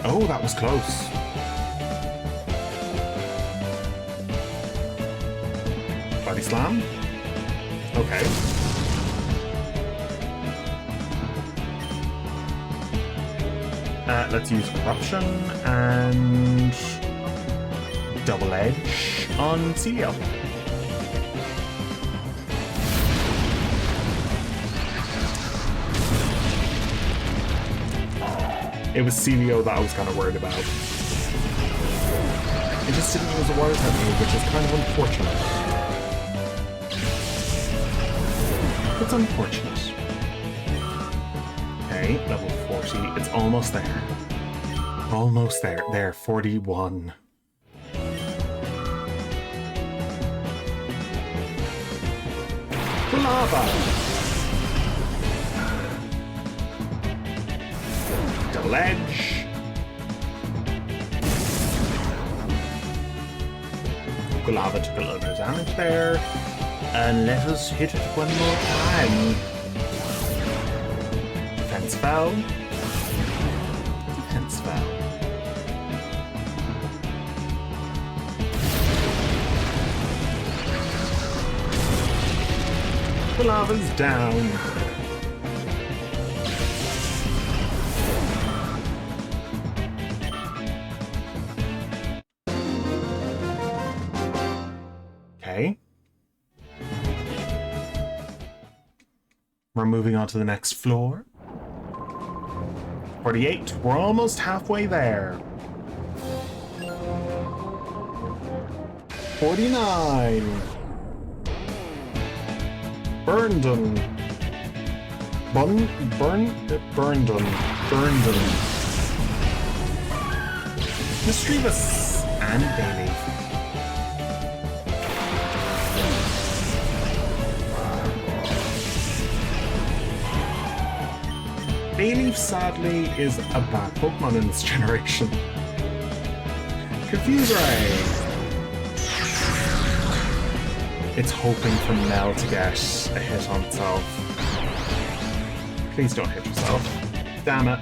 Oh, that was close. Body slam. Okay. Let's use corruption and double edge on Celio. It was Celio that I was kind of worried about. It just didn't use a water type move, which is kind of unfortunate. It's unfortunate. Okay, level 40. It's almost there. Almost there. There, 41. Lava! Double edge. Lava took a little bit of damage there. And let us hit it one more time. Defense foul. Defense foul. The lava's down. Okay. We're moving on to the next floor. 48. We're almost halfway there. 49. Burndon. Burndon. Mischievous. And Bayleaf. Bayleaf, sadly, is a bad Pokemon in this generation. Confuse Ray! It's hoping for Mel to get a hit on itself. Please don't hit yourself. Damn it.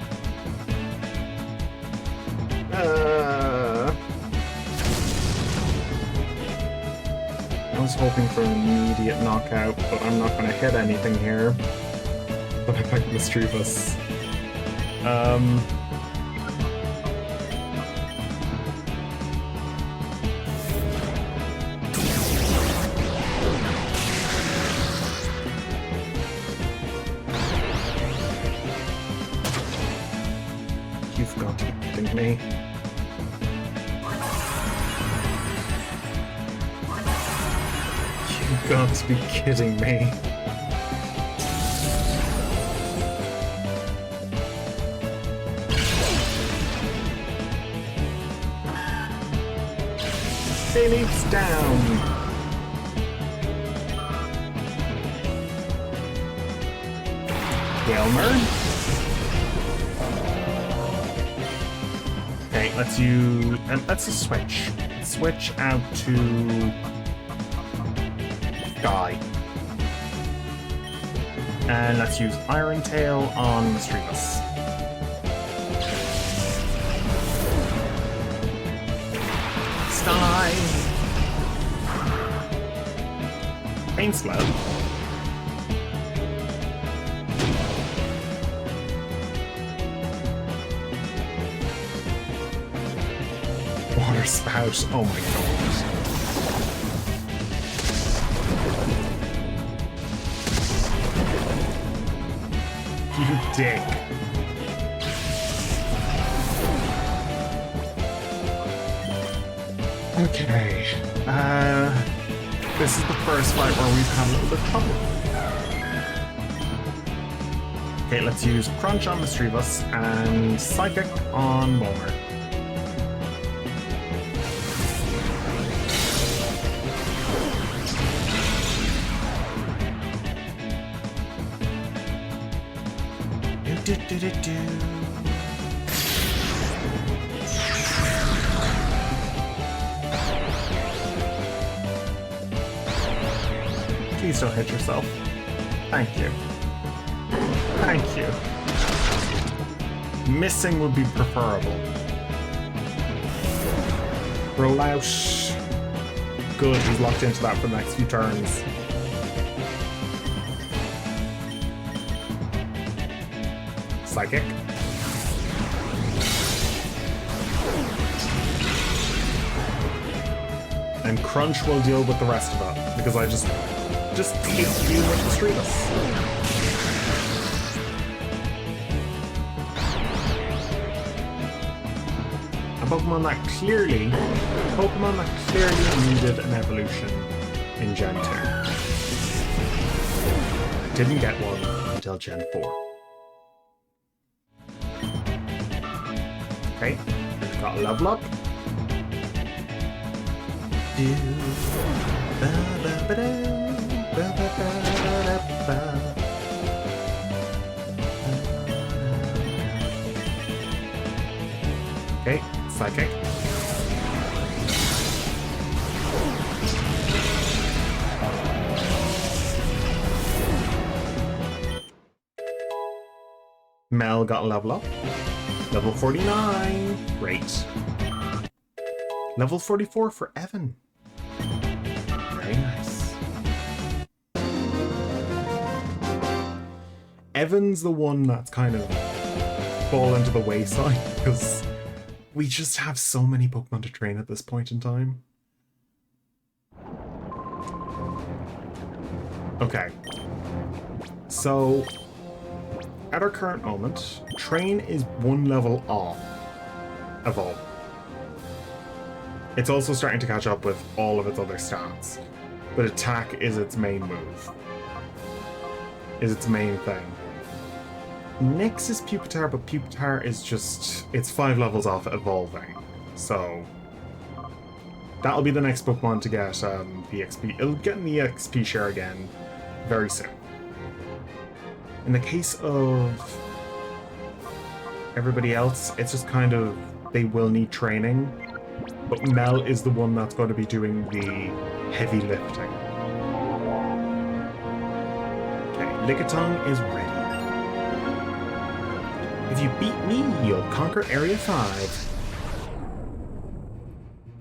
I was hoping for an immediate knockout, but I'm not going to hit anything here. But I picked Mischievous. You've got to be kidding me. You've got to be kidding me. Bayleaf's down. Gale. Okay, let's use. Let's just switch. Switch out to Guy. And let's use Iron Tail on Mischievous. Sky! Pain Slow. Water Spout. Oh my god. You dick. Okay. This is the first fight where we've had a little bit of trouble. Okay, let's use Crunch on Mischievous and Psychic on Momer. Please don't hit yourself. Thank you. Thank you. Missing would be preferable. Roll out. Good, he's locked into that for the next few turns. Psychic. And Crunch will deal with the rest of it, because I just hate dealing with Mischievous. A Pokemon that clearly needed an evolution in Gen 2. Didn't get one until Gen 4. Okay, we've got Level Up. Okay, Psychic. Mel got a level up. Level 49. Great. Level 44 for Evan. Very nice. Evan's the one that's kind of fallen to the wayside because we just have so many Pokemon to train at this point in time. Okay. So, at our current moment, Train is one level off Evolve. It's also starting to catch up with all of its other stats, but Attack is its main move. Is its main thing. Next is Pupitar, but Pupitar is just... it's 5 levels off Evolving, so... That'll be the next Pokemon to get the XP. It'll get the XP share again very soon. In the case of everybody else, it's just kind of, they will need training. But Mel is the one that's going to be doing the heavy lifting. Okay, Lickitung is ready. If you beat me, you'll conquer Area 5.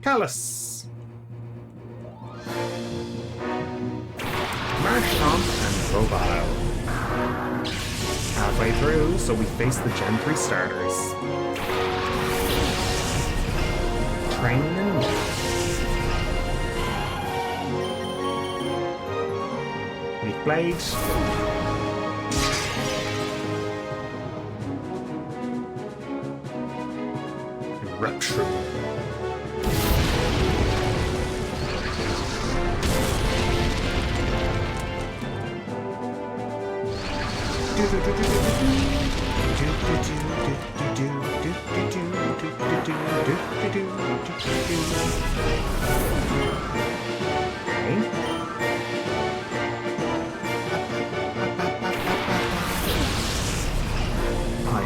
Callus. Marshtomp and Mobile. Halfway through, so we face the Gen 3 starters. Train and Leaf Blade. Eruption.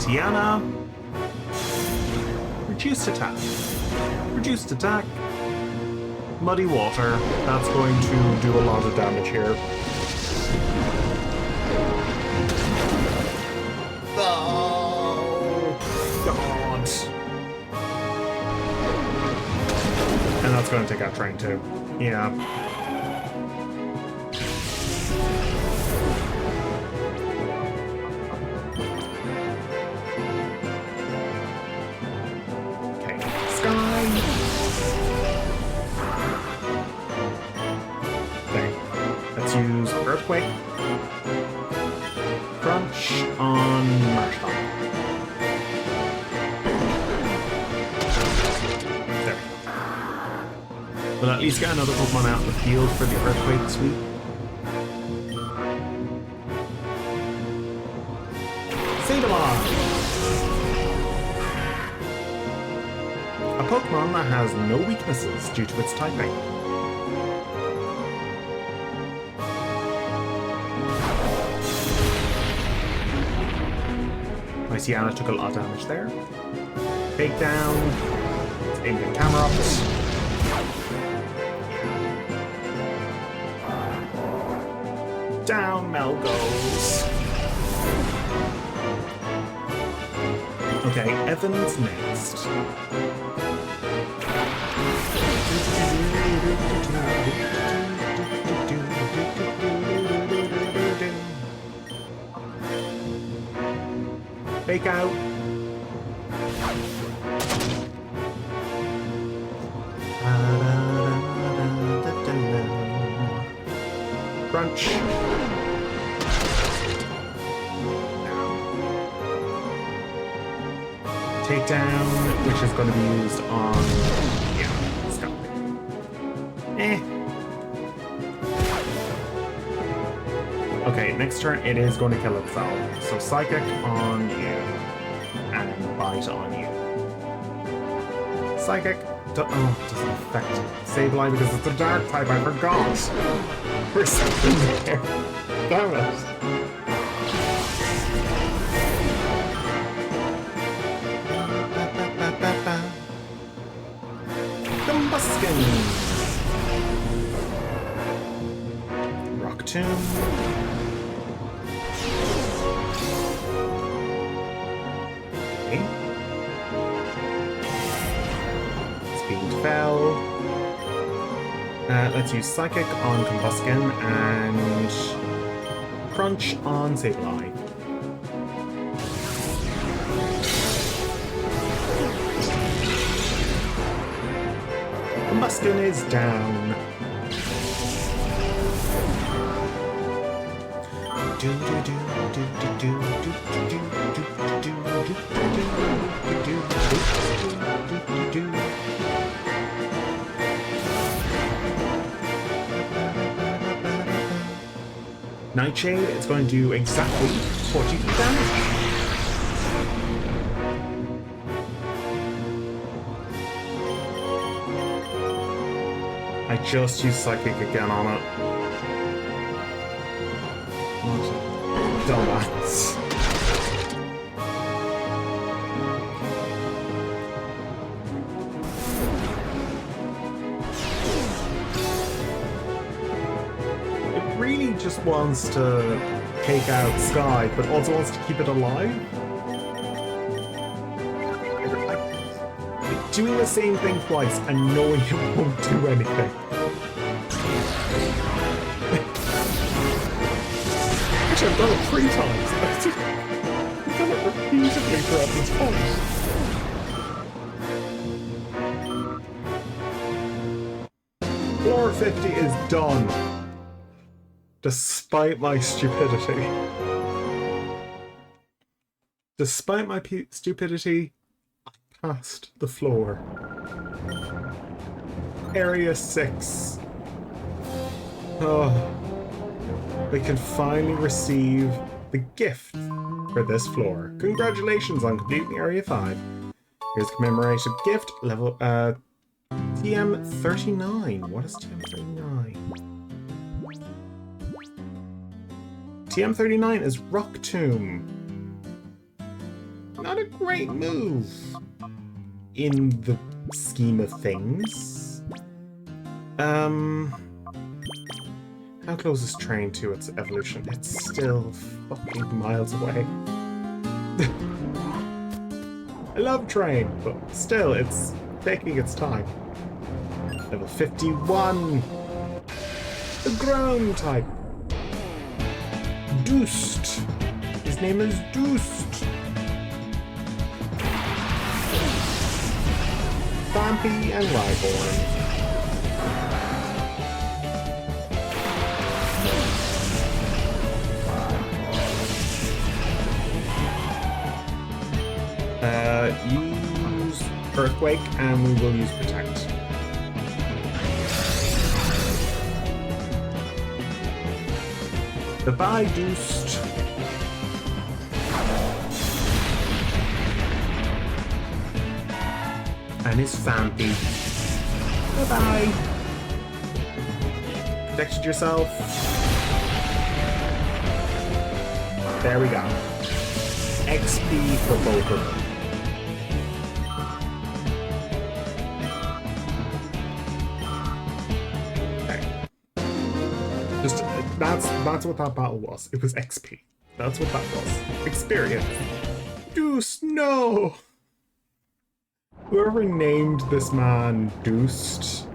Tiana. Reduced attack. Reduced attack. Muddy water. That's going to do a lot of damage here. Oh, God. And that's going to take out Train too. Yeah. Use Earthquake. Crunch on Marshtomp. There. We'll at least get another Pokemon out in the field for the Earthquake sweep. Sableye! A Pokemon that has no weaknesses due to its typing. Tiana took a lot of damage there. Take down. Let's aim the camera up. Down Mel goes. Okay, Evan's next. Fake out. Crunch. Takedown, which is going to be used on... yeah, stop. Okay, next turn it is going to kill itself. So Psychic on you. And Bite on you. Psychic. Doesn't affect Sableye because it's a dark type. I forgot. For something there. Damn it. Combustion. Rock Tomb. Speed fell. Let's use Psychic on Combustion and Crunch on Sableye. Combustion is down. Nightshade, it's going to do exactly 40 damage. might just use Psychic again on it. Dumbass. It really just wants to take out Sky, but also wants to keep it alive. Doing the same thing twice and knowing it won't do anything. Actually, I've done it 3 times. I've done it repeatedly throughout this fight. Floor 50 is done. Despite my stupidity. Despite my stupidity, I passed the floor. Area 6. Oh. We can finally receive the gift for this floor. Congratulations on completing Area 5. Here's a commemorative gift, level TM39. What is TM39? TM39 is Rock Tomb. Not a great move in the scheme of things. How close is Train to its evolution? It's still fucking miles away. I love Train, but still, it's taking its time. Level 51! The ground type! Doost! His name is Doost! Vampy and Rhyhorn. Use Earthquake, and we will use Protect. Goodbye, Doost. And his Vampy. Bye-bye. Protected yourself. There we go. XP for both of them. Just that's what that battle was. It was XP. That's what that was. Experience. Deuce, no! Whoever named this man Deuced,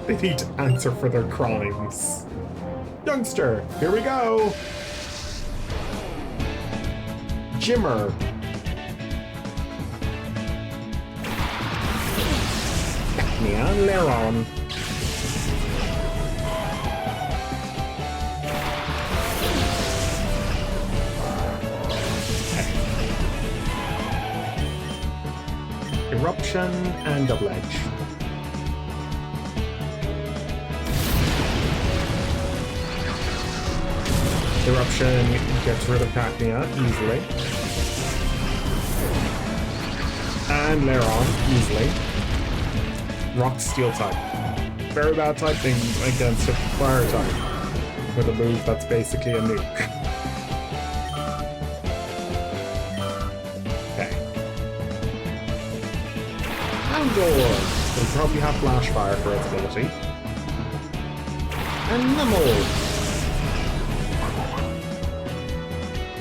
they need to answer for their crimes. Youngster, here we go! Jimmer. Acnea Leron. Eruption and Double Edge. Eruption gets rid of Cacnea easily. And Leron easily. Rock Steel type. Very bad typing against a fire type. With a move that's basically a nuke. Will probably have Flash Fire for its ability. And Nummel!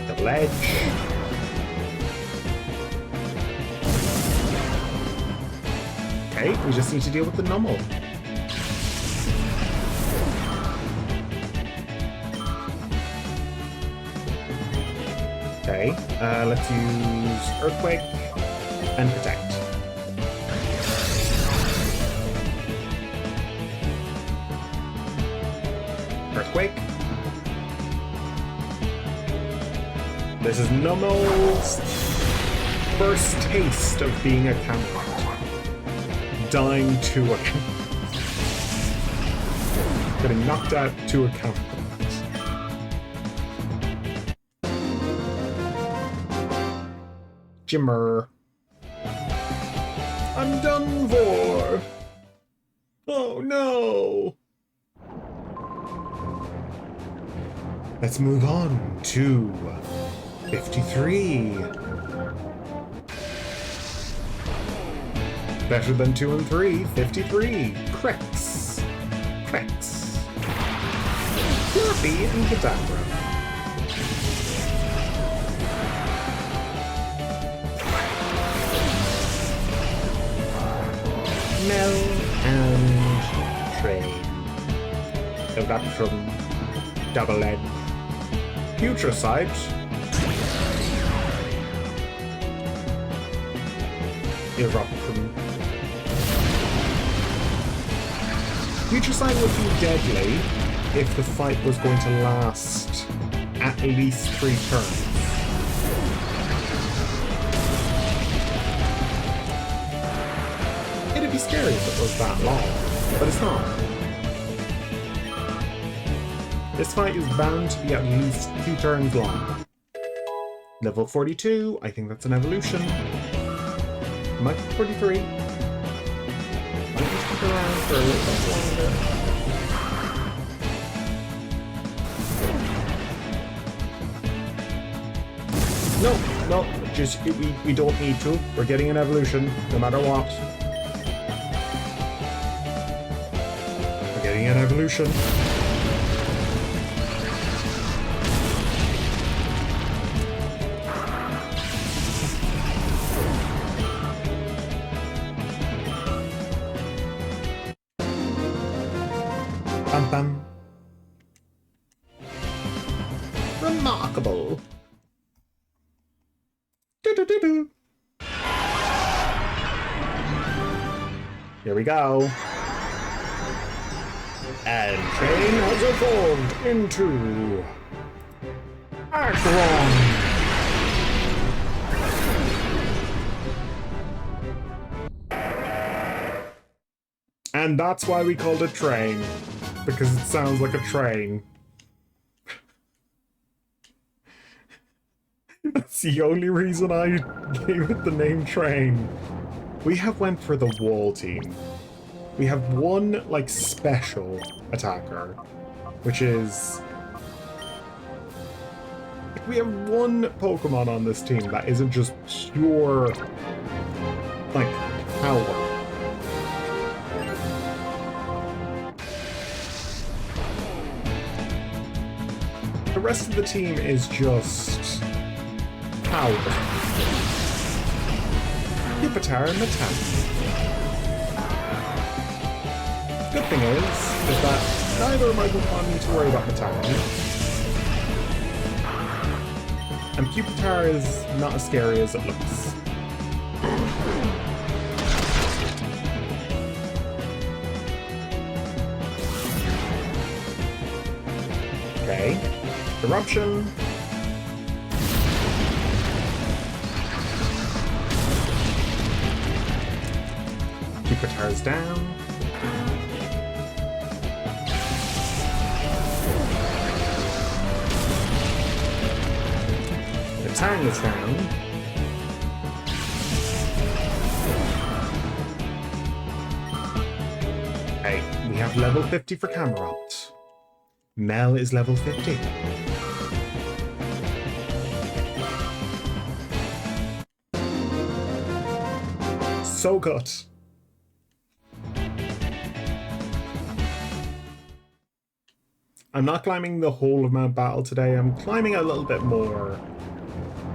Double Edge. Okay, we just need to deal with the Nummel. Okay, let's use Earthquake and Protect. Earthquake. This is Nummel's first taste of being a camper. Dying to a camper. Getting knocked out to a camper. Jimmer. I'm done for. Oh no! Let's move on to 53. Better than 2 and 3, 53. Cricks. Cricks. Fluffy and Kadabra. Mel and Train. Eruption. Double Edge. Future Sight. Eruption. Future Sight would be deadly if the fight was going to last at least 3 turns. It'd be scary if it was that long, but it's not. This fight is bound to be at least 2 turns long. Level 42, I think that's an evolution. Might be 43. Might just stick around for a little bit longer. No, just we don't need to. We're getting an evolution, no matter what. We're getting an evolution. Bam bam. Remarkable. Do-do-do-do. Here we go. And Train has evolved into Aggron. And that's why we called it Train. Because it sounds like a train. That's the only reason I gave it the name Train. We have went for the wall team. We have one, like, special attacker, which is... We have one Pokemon on this team that isn't just pure, like, power. The rest of the team is just power. Pupitar and Metallic. Good thing is that neither of my Pokemon need to worry about Metallic. And Pupitar is not as scary as it looks. Okay. Eruption. Pupitar's down. The Tang is down. Hey, we have level 50 for Camelot. Mel is level 50. So good. I'm not climbing the whole of Mount Battle today. I'm climbing a little bit more.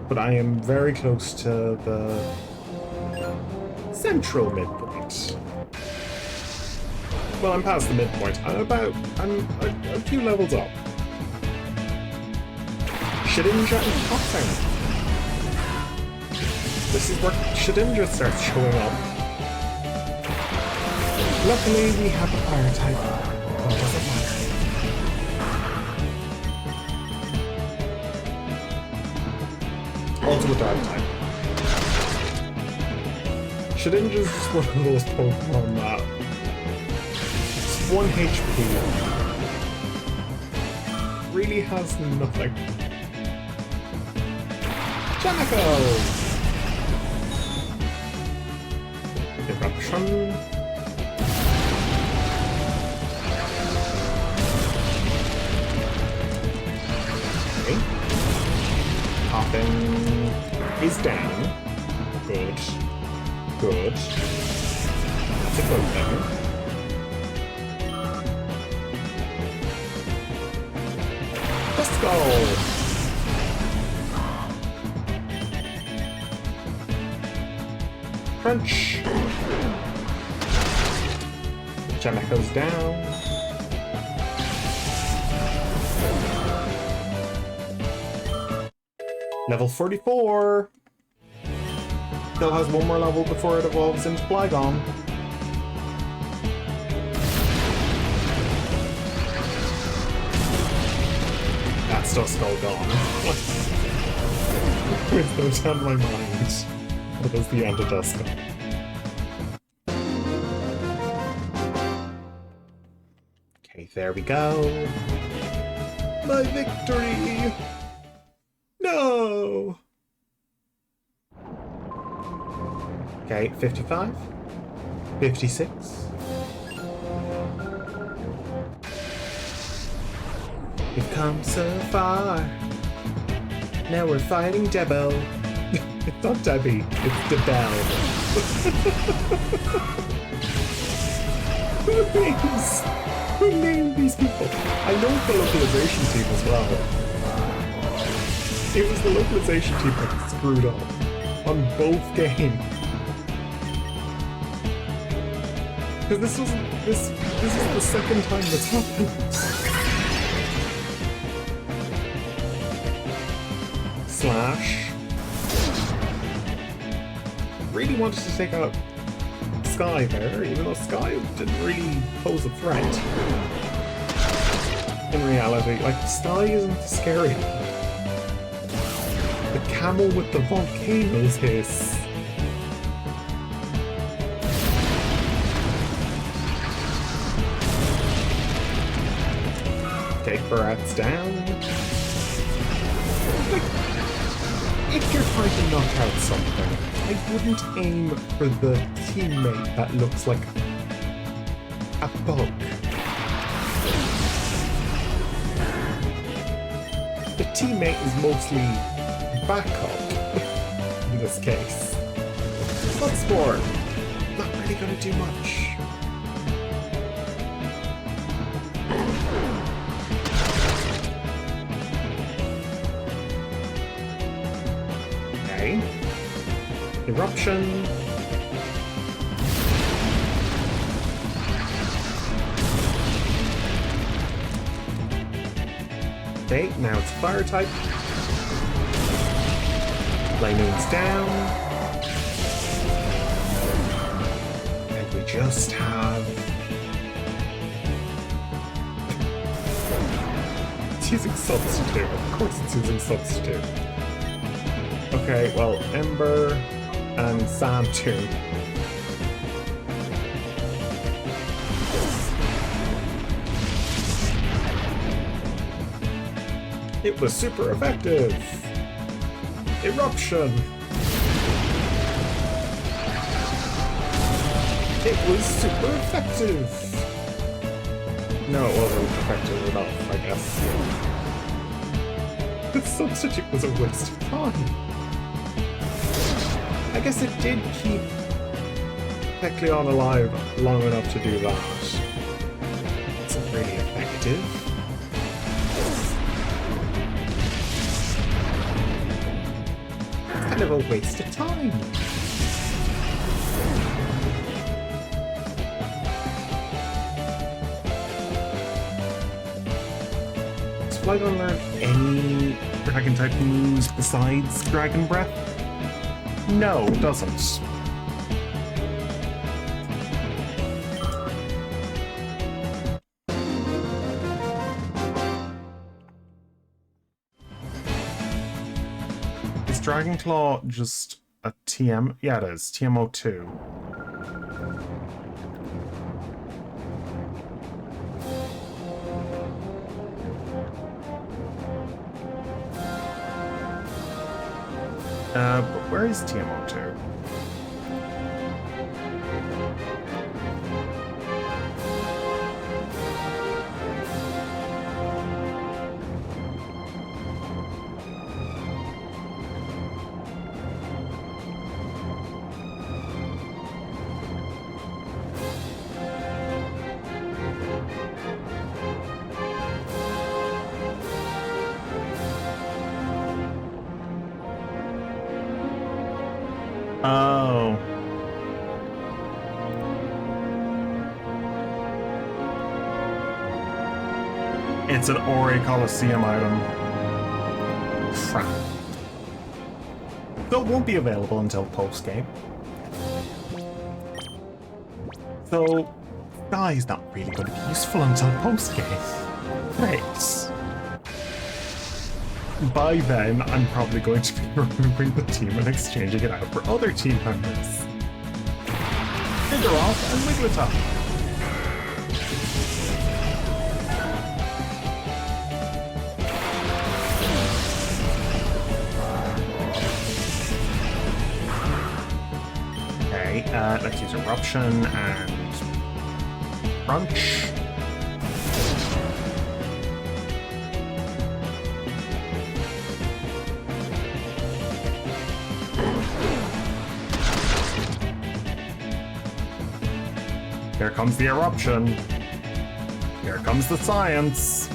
But I am very close to the central midpoint. Well, I'm past the midpoint. I'm a few levels up. Shedinja and Hotfang. This is where Shedinja starts showing up. Luckily, we have a fire type. Oh, it doesn't matter. Also a dark type. Shedinja is just one of those Pokemon that 1 HP really has nothing. Jamico! Eruption. Popping is down. Good. Good. That's a good thing. Let's go! Crunch! Gem echoes down. Level 44! Still has one more level before it evolves into Flygon. That's just all gone. With no time in my mind. That was the end of Dusko. Okay, there we go. My victory! No! Okay, 55. 56. We've come so far. Now we're fighting Debo. It's not Debbie, it's Debelle. Who named these people? I know the localization team as well. It was the localization team that screwed up on both games. Because this is the second time that's happened. Slash. Really wanted to take out Sky there, even though Sky didn't really pose a threat. In reality, like, Sky isn't scary. The camel with the volcanoes hiss. Okay, Barat's down. Like, if you're trying to knock out something, I wouldn't aim for the teammate that looks like a bug. The teammate is mostly backup in this case. Bloodsport, not really gonna do much. Okay. Eruption. Okay, now it's fire type. Lightning's down. And we just have... It's using Substitute. Of course it's using Substitute. Okay, well, Ember and Sand Tomb. It was super effective! Eruption! It was super effective! No, it wasn't effective enough, I guess. The substitute was a waste of time. I guess it did keep Kecleon alive long enough to do that. It's not really effective. Kind of a waste of time. Does Flygon learn any dragon type moves besides Dragon Breath? No, it doesn't. Is Dragon Claw just a TM? Yeah, it is. TMO2. But where is TMO2? Oh. It's an Ori Coliseum item. Crap. So it won't be available until post-game. So, Sky's not really going to be useful until post-game. Great. By then, I'm probably going to be removing the team and exchanging it out for other team members. Vigoroth and Wigglytuff. Okay, let's use Eruption and Crunch. Here comes the Eruption. Here comes the science.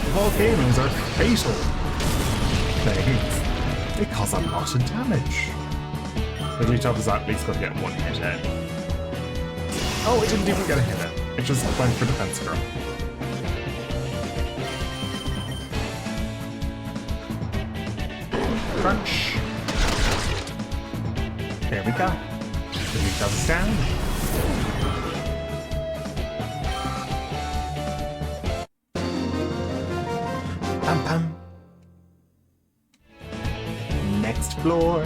Volcanoes are fatal things. They cause a lot of damage. Wigglytuff is at least going to get one hit in. Oh, it didn't even get a hit in. It just went for defense girl. Crunch. There we go. Wigglytuff is down. Pam pam. Next floor.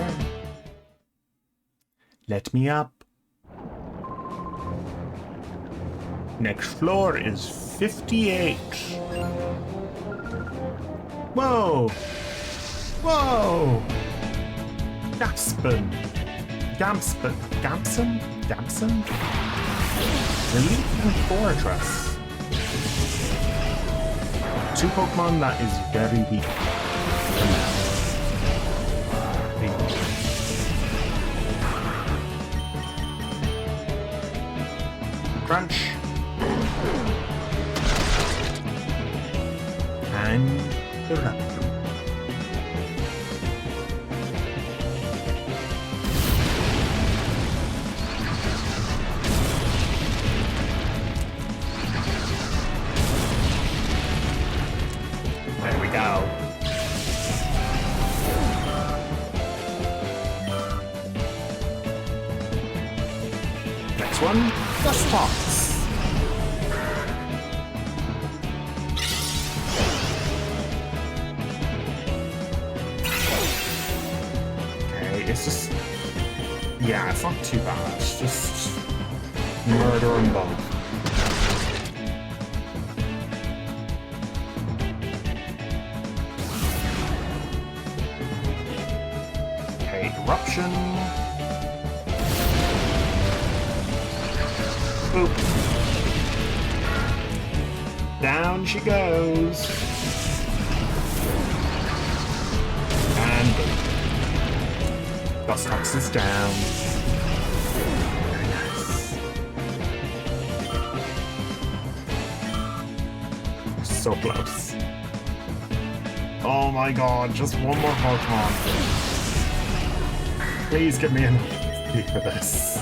Let me up. Next floor is 58. Whoa! Whoa! Gaspin. Gamson? Relief and Fortress. Two Pokemon that is very weak. Crunch. And the Raptor. There we go. Next one, the Spots. Okay, it's just... yeah, it's not too bad. It's just murder them both. Eruption. Boop. Down she goes. And boop. Gustox is down. Very nice. So close. Oh my god, just one more Pokemon. Please give me enough XP for this.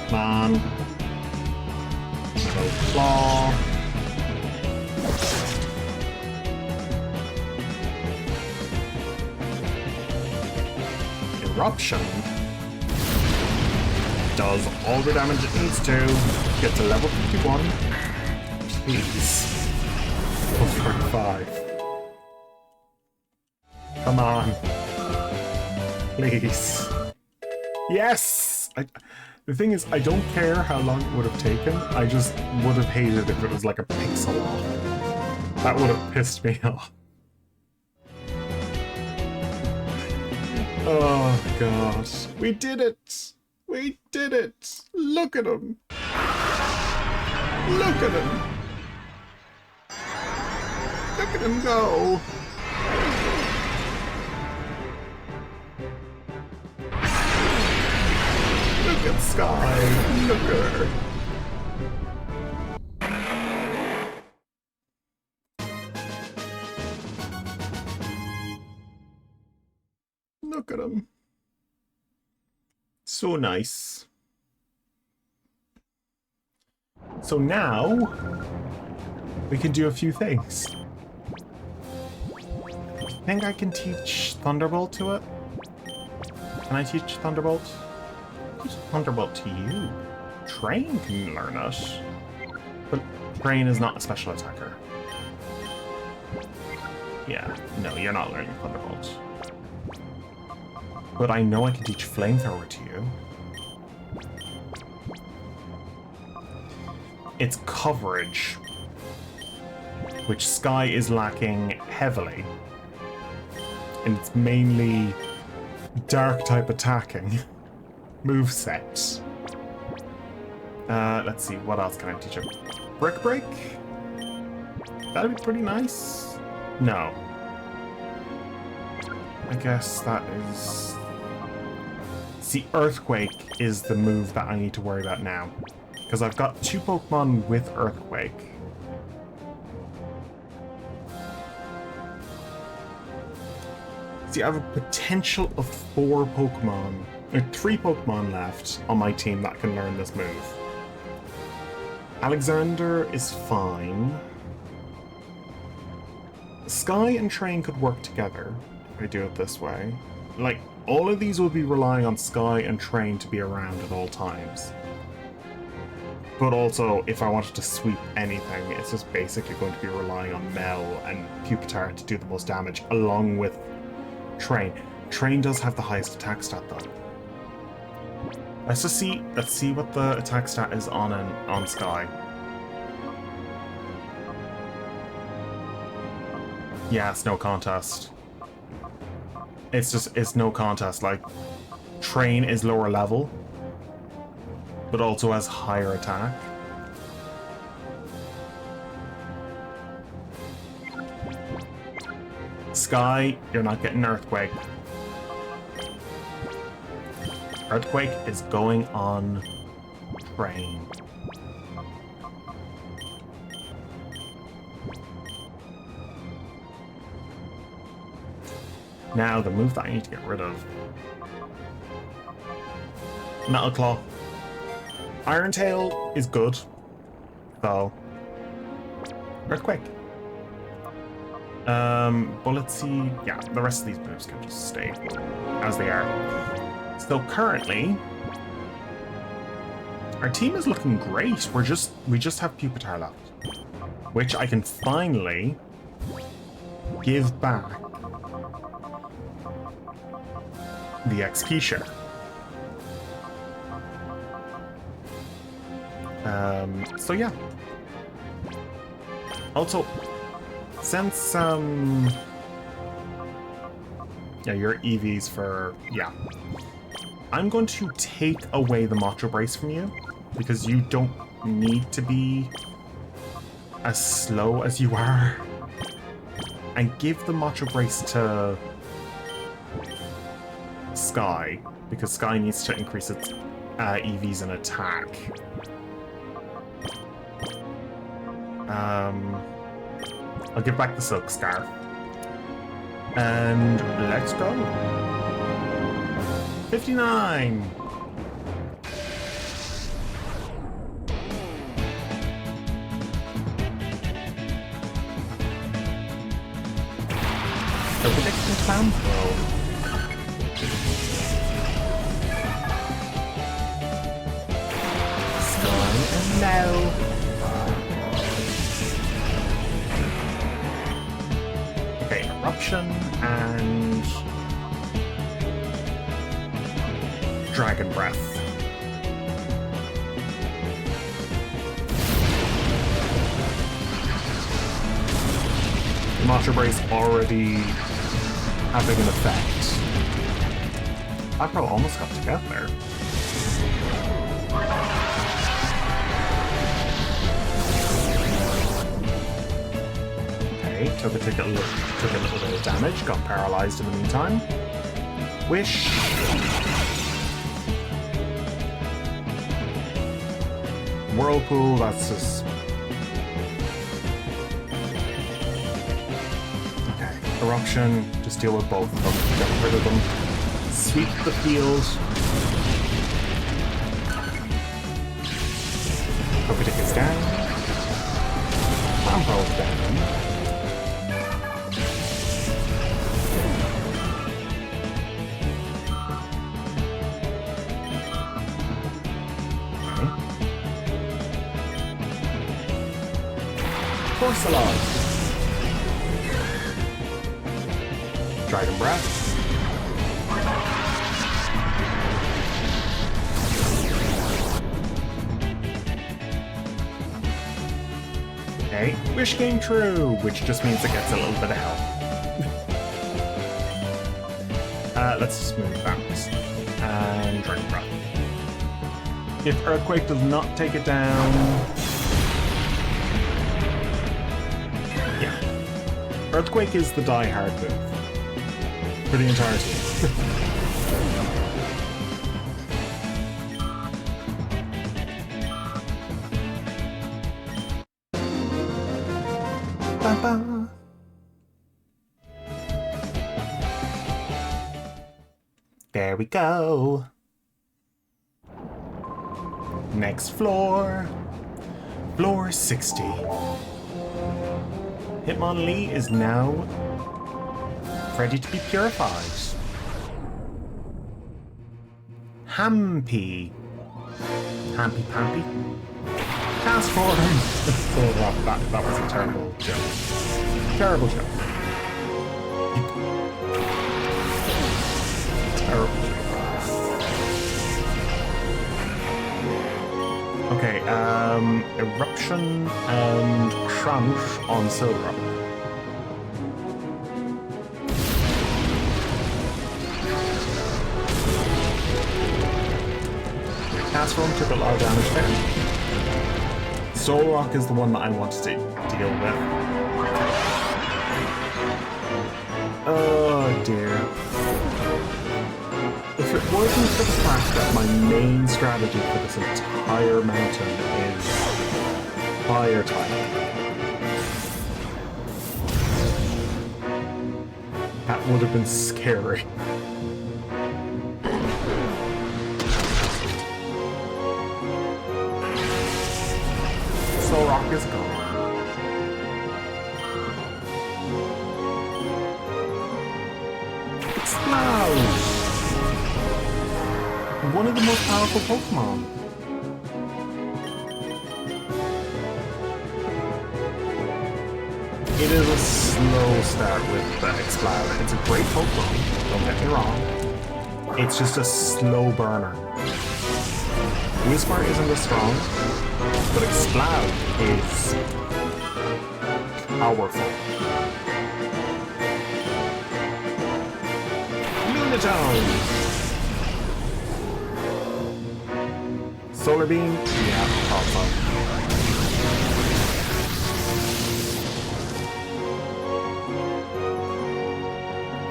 Come on. No claw. Eruption does all the damage it needs to. Get to level 51. Please. Level 45. Come on. Please. Yes! The thing is, I don't care how long it would have taken. I just would have hated if it was like a pixel off. That would have pissed me off. Oh, God. We did it! We did it! Look at him! Look at him! Look at him go! Look at her. Look at him. So nice. So now we can do a few things. I think I can teach Thunderbolt to it. Can I teach Thunderbolt? Teach Thunderbolt to you. Train can learn it. But Train is not a special attacker. Yeah, no, you're not learning Thunderbolt. But I know I can teach Flamethrower to you. It's coverage, which Sky is lacking heavily. And it's mainly dark type attacking moveset. Let's see, what else can I teach him? Brick Break? That'd be pretty nice. No. I guess that is... See, Earthquake is the move that I need to worry about now. Because I've got 2 Pokemon with Earthquake. See, I have a potential of 4 Pokemon, or 3 Pokemon left on my team that can learn this move. Alexander is fine. Sky and Train could work together if I do it this way. Like, all of these will be relying on Sky and Train to be around at all times. But also, if I wanted to sweep anything, it's just basically going to be relying on Mel and Pupitar to do the most damage, along with Train. Train does have the highest attack stat, though. Let's see what the attack stat is on Sky. Yeah, it's no contest. It's no contest. Like, Train is lower level, but also has higher attack. Sky, you're not getting Earthquake. Earthquake is going on Train. Now, the move that I need to get rid of. Metal Claw. Iron Tail is good, though. Earthquake. But let's see. Yeah, the rest of these moves can just stay as they are. So currently, our team is looking great. We just have Pupitar left, which I can finally give back the XP share. So yeah. Also, since yeah, your EVs for I'm going to take away the Macho Brace from you because you don't need to be as slow as you are, and give the Macho Brace to Sky because Sky needs to increase its EVs and attack. I'll give back the Silk Scarf. And let's go. 59! So prediction plan throw. Sky and Mel. Eruption and Dragon Breath. The Macho Brace already having an effect. I probably almost got together. Took a little bit of damage, got paralyzed in the meantime. Wish. Whirlpool, that's just... Okay, Eruption, just deal with both of them, get rid of them. Sweep the field. Copatic is down. Lampro is down. Porcelon. Dragon Breath. Okay, wish came true, which just means it gets a little bit of help. Let's just move that. And Dragon Breath. If Earthquake does not take it down... Earthquake is the die-hard move for the entire team. Ba-ba. There we go. Next floor. Floor 60. Hitmonlee is now ready to be purified. Hampy. Hampy Pampy. Cast form. That was a terrible joke. Terrible joke. Terrible joke. Okay, Eruption and Crunch on Silver. Cast Form took a lot of damage there. Soul Rock is the one that I wanted to deal with. Oh dear. If it wasn't for the fact that my main strategy for this entire mountain is fire type, that would have been scary. Soul Rock is gone. Explode! One of the most powerful Pokemon. It is a slow start with the Explode. It's a great Pokemon, don't get me wrong. It's just a slow burner. Whisper isn't as strong, but Explode is powerful. Lunatone! Solar Beam? Yeah, thought so.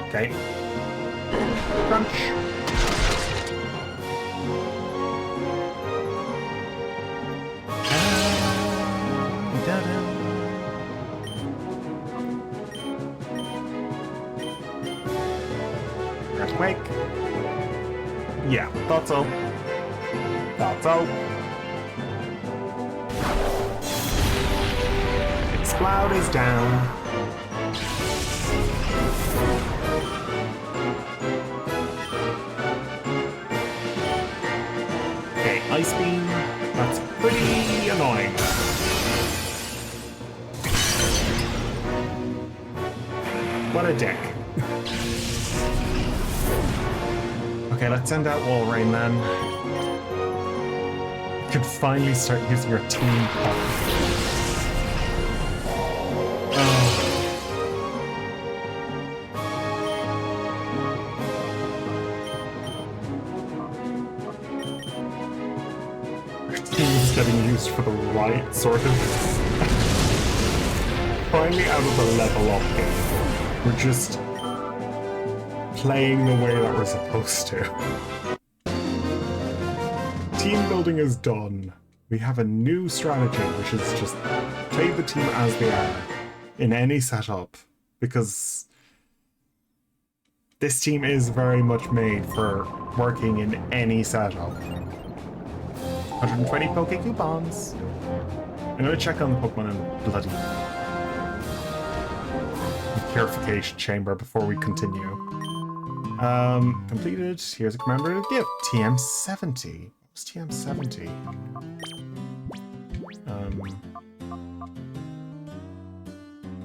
Okay. Crunch. Earthquake. Yeah, thought so. Thought so. Explode is down. Okay, Ice Beam. That's pretty annoying. What a dick. Okay, let's send out Wall Rain then. You could finally start using your team pop. Our team is getting used for the right sort of... Finally out of the level up game. We're just playing the way that we're supposed to. Team building is done. We have a new strategy, which is just play the team as they are in any setup, because this team is very much made for working in any setup. 120 Poke coupons. I'm going to check on the Pokemon in the bloody purification chamber before we continue. Completed. Here's a commemorative gift. TM70. What's TM70?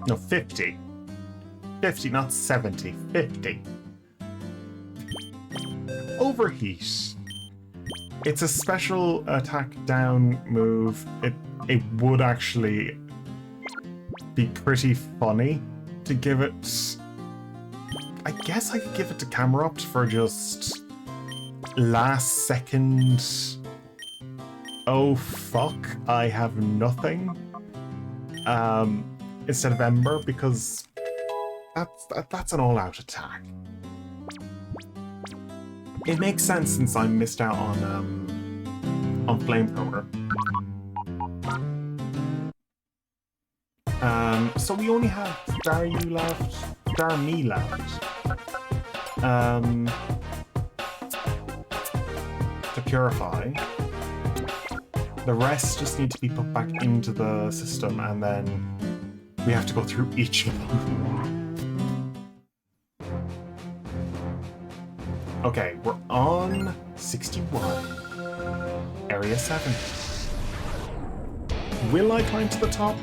No, 50. 50, not 70. 50. Overheat. It's a special attack down move. It would actually be pretty funny to give it... I guess I could give it to Camerupt for just last second... Oh fuck, I have nothing. Instead of Ember, because that's an all-out attack. It makes sense since I missed out on Flamethrower. So we only have Staryu left, Starmie left. To purify. The rest just need to be put back into the system, and then we have to go through each of them. Okay, we're on 61. Area 7. Will I climb to the top?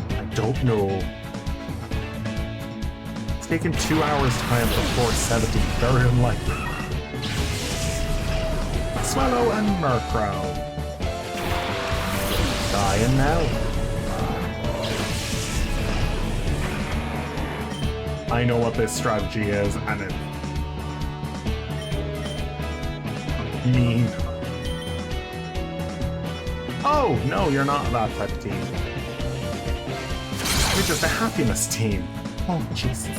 I don't know. It's taken 2 hours to climb to 470. Very unlikely. Swallow and Murkrow. Dying now. I know what this strategy is, and it's mean. Oh, no, you're not that type of team. You're just a happiness team. Oh, Jesus.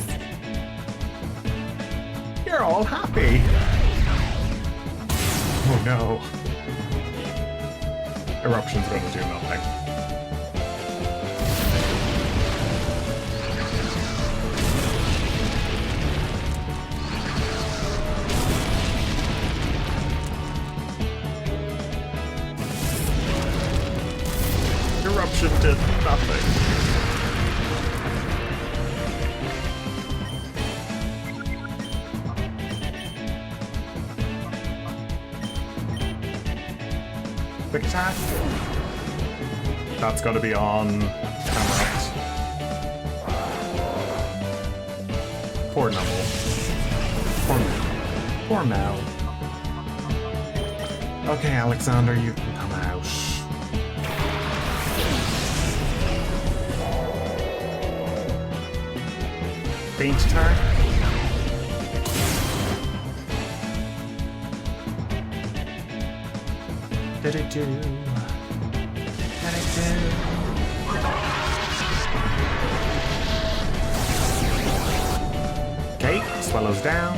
You're all happy. Oh, no. Eruption's gonna do nothing. Eruption did nothing. Quick attack. That's got to be on camera. Poor Numble. Poor Mel. Poor Mel. Okay, Alexander, you can come out. Faint attack. Did it do? Did it do? Okay, swallows down.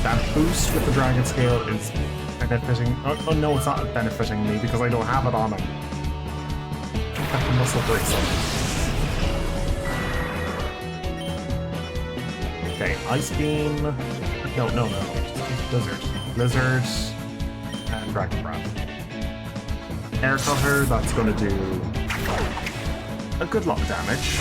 That boost with the Dragon Scale is benefiting. Oh no, it's not benefiting me because I don't have it on him. Got the muscle breaks on. Okay, Ice Beam. No. Blizzard. Blizzard. And Dragon Breath. Air Cutter, that's gonna do a good lot of damage.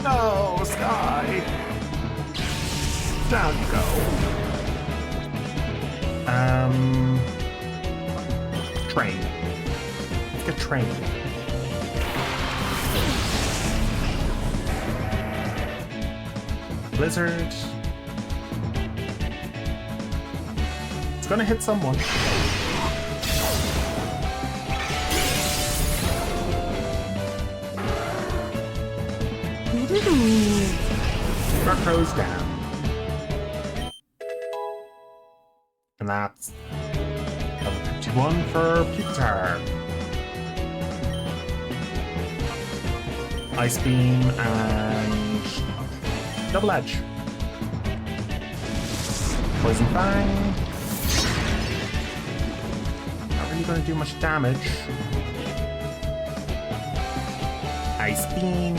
No, Sky! Down you go. Train. Let's get Train. Blizzard. It's gonna hit someone. Murkrow's down. And that's level 51 for Pupitar. Ice Beam and Double Edge. Poison Fang. Not really going to do much damage. Ice Beam.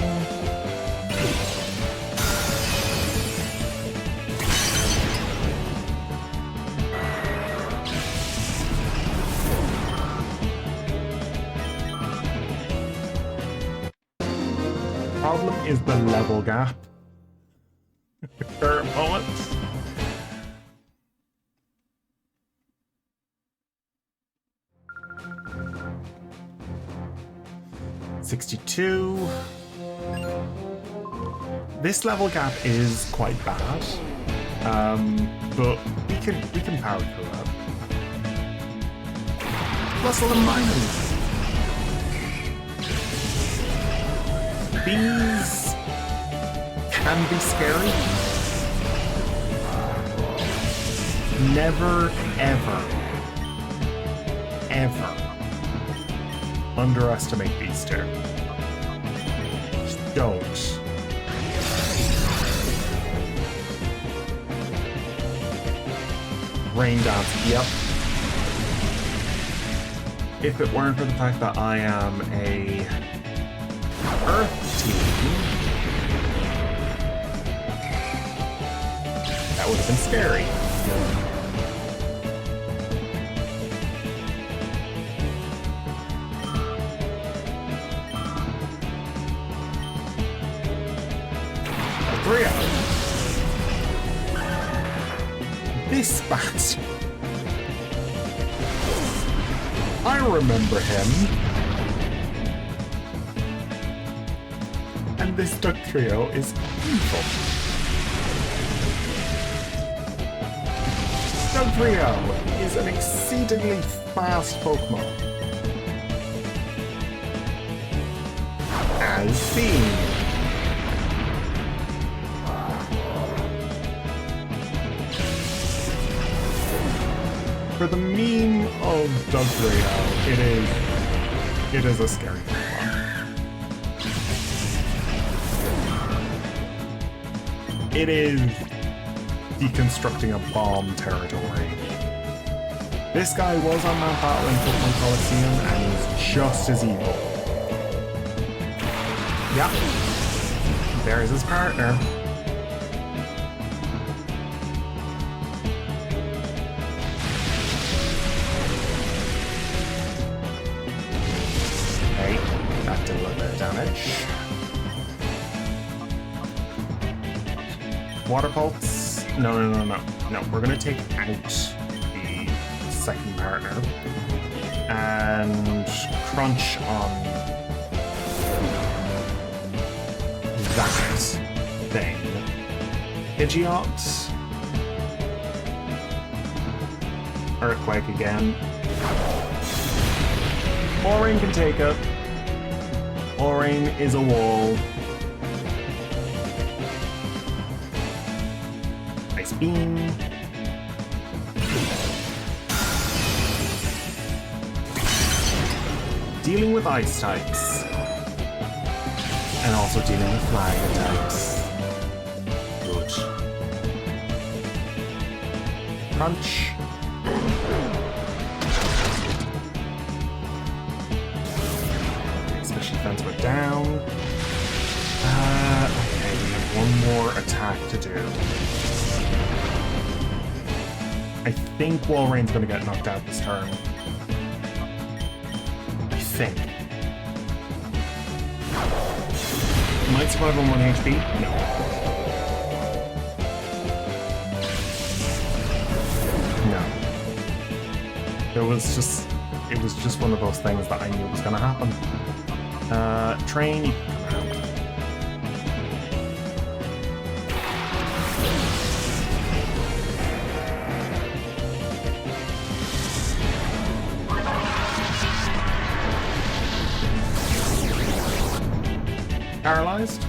Problem is the level gap. The current moment. $62. This level gap is quite bad, but we can power through that. Plus all the minus. These can be scary. Never, ever, ever underestimate these two. Just don't. Rain dance, yep. If it weren't for the fact that I am a Earth team, that would have been scary. This bat. I remember him. And this duck trio is evil. Duck trio is an exceedingly fast Pokemon. As seen. For the meme of Dugtrio, it is a scary Pokemon. It is deconstructing a bomb territory. This guy was on Mount Battle in Pokemon Coliseum and is just as evil. Yep. There's his partner. That did a little bit of damage. Water Pulse. No. We're going to take out the second partner. And Crunch on that thing. Pidgeot. Earthquake again. Moraine can take it. Moraine is a wall. Ice Beam. Dealing with ice types. And also dealing with flying types. Good. Crunch. Defense went down. Okay, we have one more attack to do. I think Walreign's going to get knocked out this turn. I think. Might survive on 1 HP? No. No. It was just one of those things that I knew was going to happen. Train, you can come out. Paralyzed?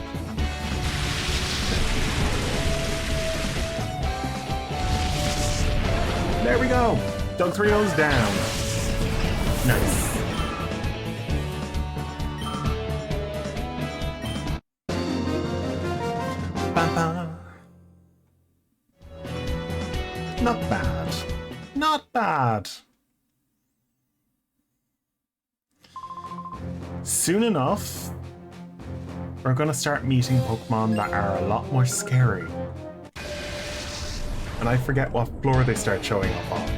There we go! Dugtrio's down. Nice. Not bad. Not bad. Soon enough, we're going to start meeting Pokemon that are a lot more scary. And I forget what floor they start showing up on.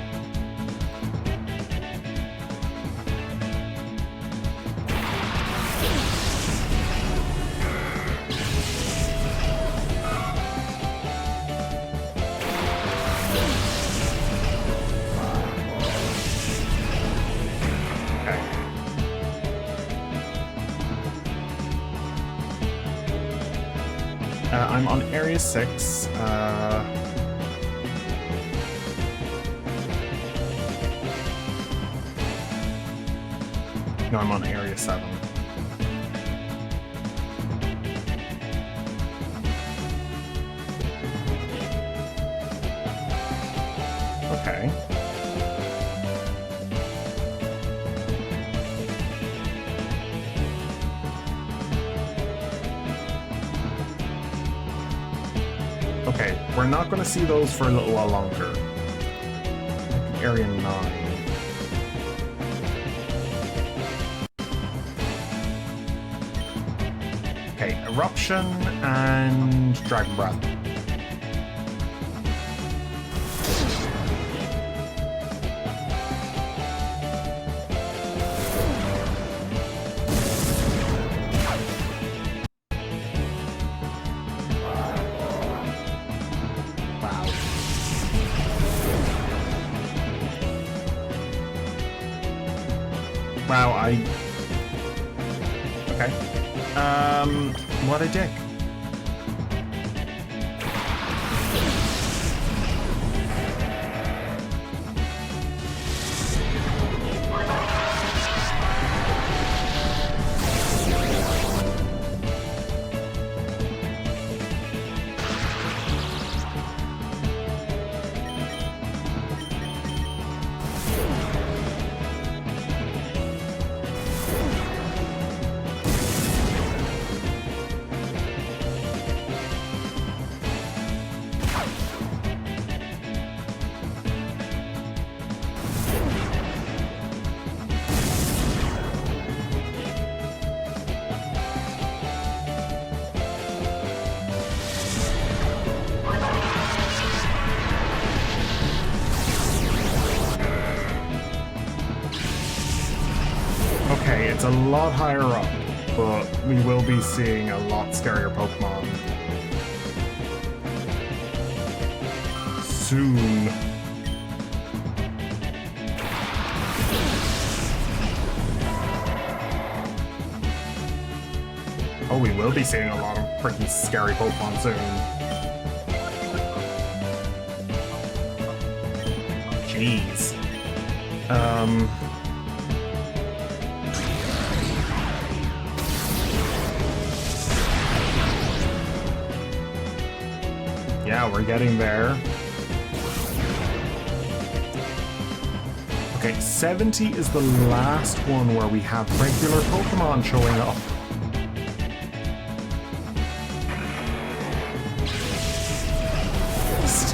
I'm on Area 6. No, I'm on Area 7. Okay. Okay, we're not going to see those for a little while longer. Area 9. Okay, Eruption and Dragon Breath. Wow, okay. What a dick. Okay, it's a lot higher up, but we will be seeing a lot scarier Pokemon soon. Oh, we will be seeing a lot of freaking scary Pokemon soon. Jeez. Yeah, we're getting there. Okay, 70 is the last one where we have regular Pokemon showing up.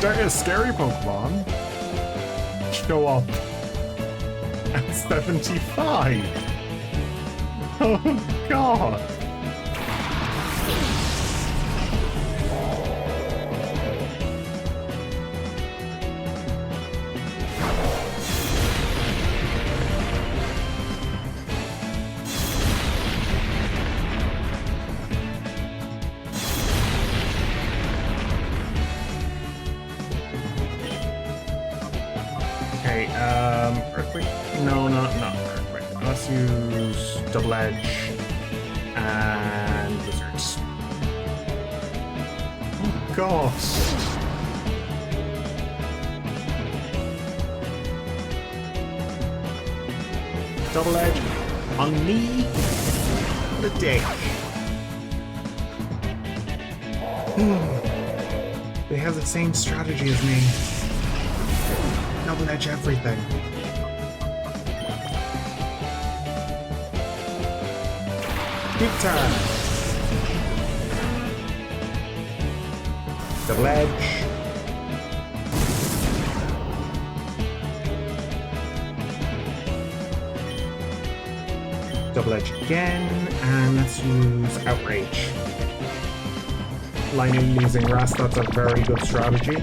A scary Pokemon show up at 75. Oh god. Okay, Earthquake? No, not Earthquake. Let's use Double Edge and Wizards. Oh gosh. Double Edge on me? What a dick. They have the same strategy as me. Double Edge everything. Big time. Double Edge. Double edge again, and let's use outrage. Lightning using rest, that's a very good strategy.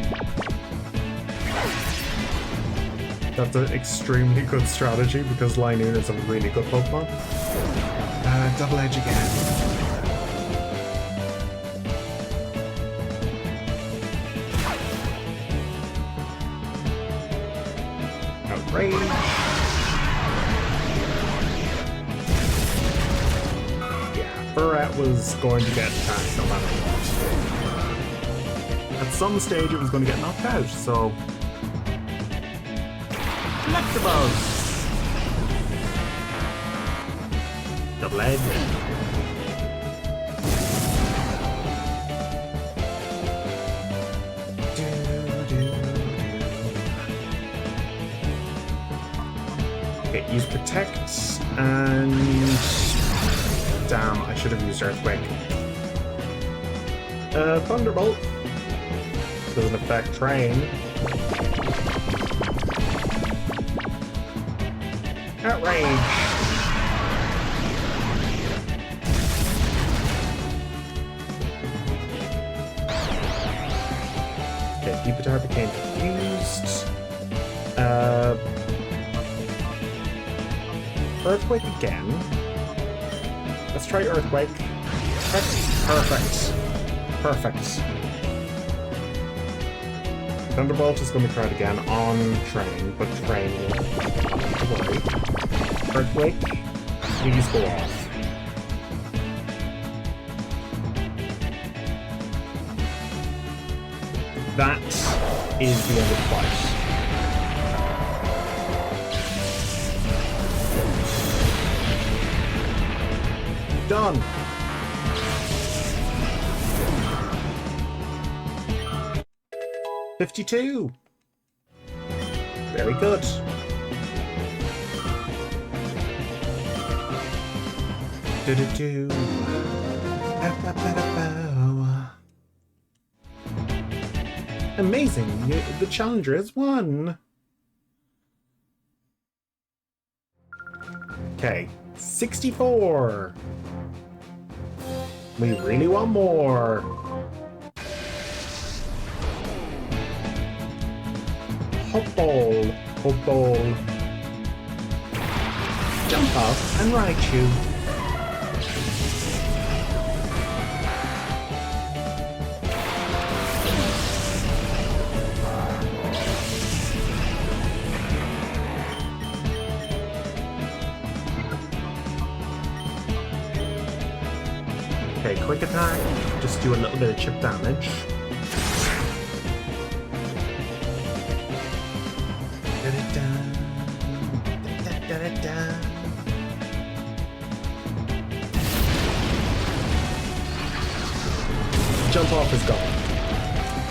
That's an extremely good strategy because Linoon is a really good Pokemon. Double edge again. Outrage. Yeah, Burette was going to get attacked no matter what. At some stage it was going to get knocked out, so... Electabuzz! Double edge. Okay, use Protect, and... Damn, I should have used Earthquake. Thunderbolt. Doesn't affect Train. Outrage! Okay, Pupitar became confused. Earthquake again. Let's try Earthquake. Perfect. Perfect. Thunderbolt is going to be tried again on Train, but Train will not have to worry. Earthquake, please go off. That is the end of the fight. Done. $52. Very good. Do-do-do. Amazing. The challenger has won. Okay. 64. We really want more. Hop ball. Hop ball. Jump up and Raichu. Okay, quick attack. Just do a little bit of chip damage. Jump off is gone.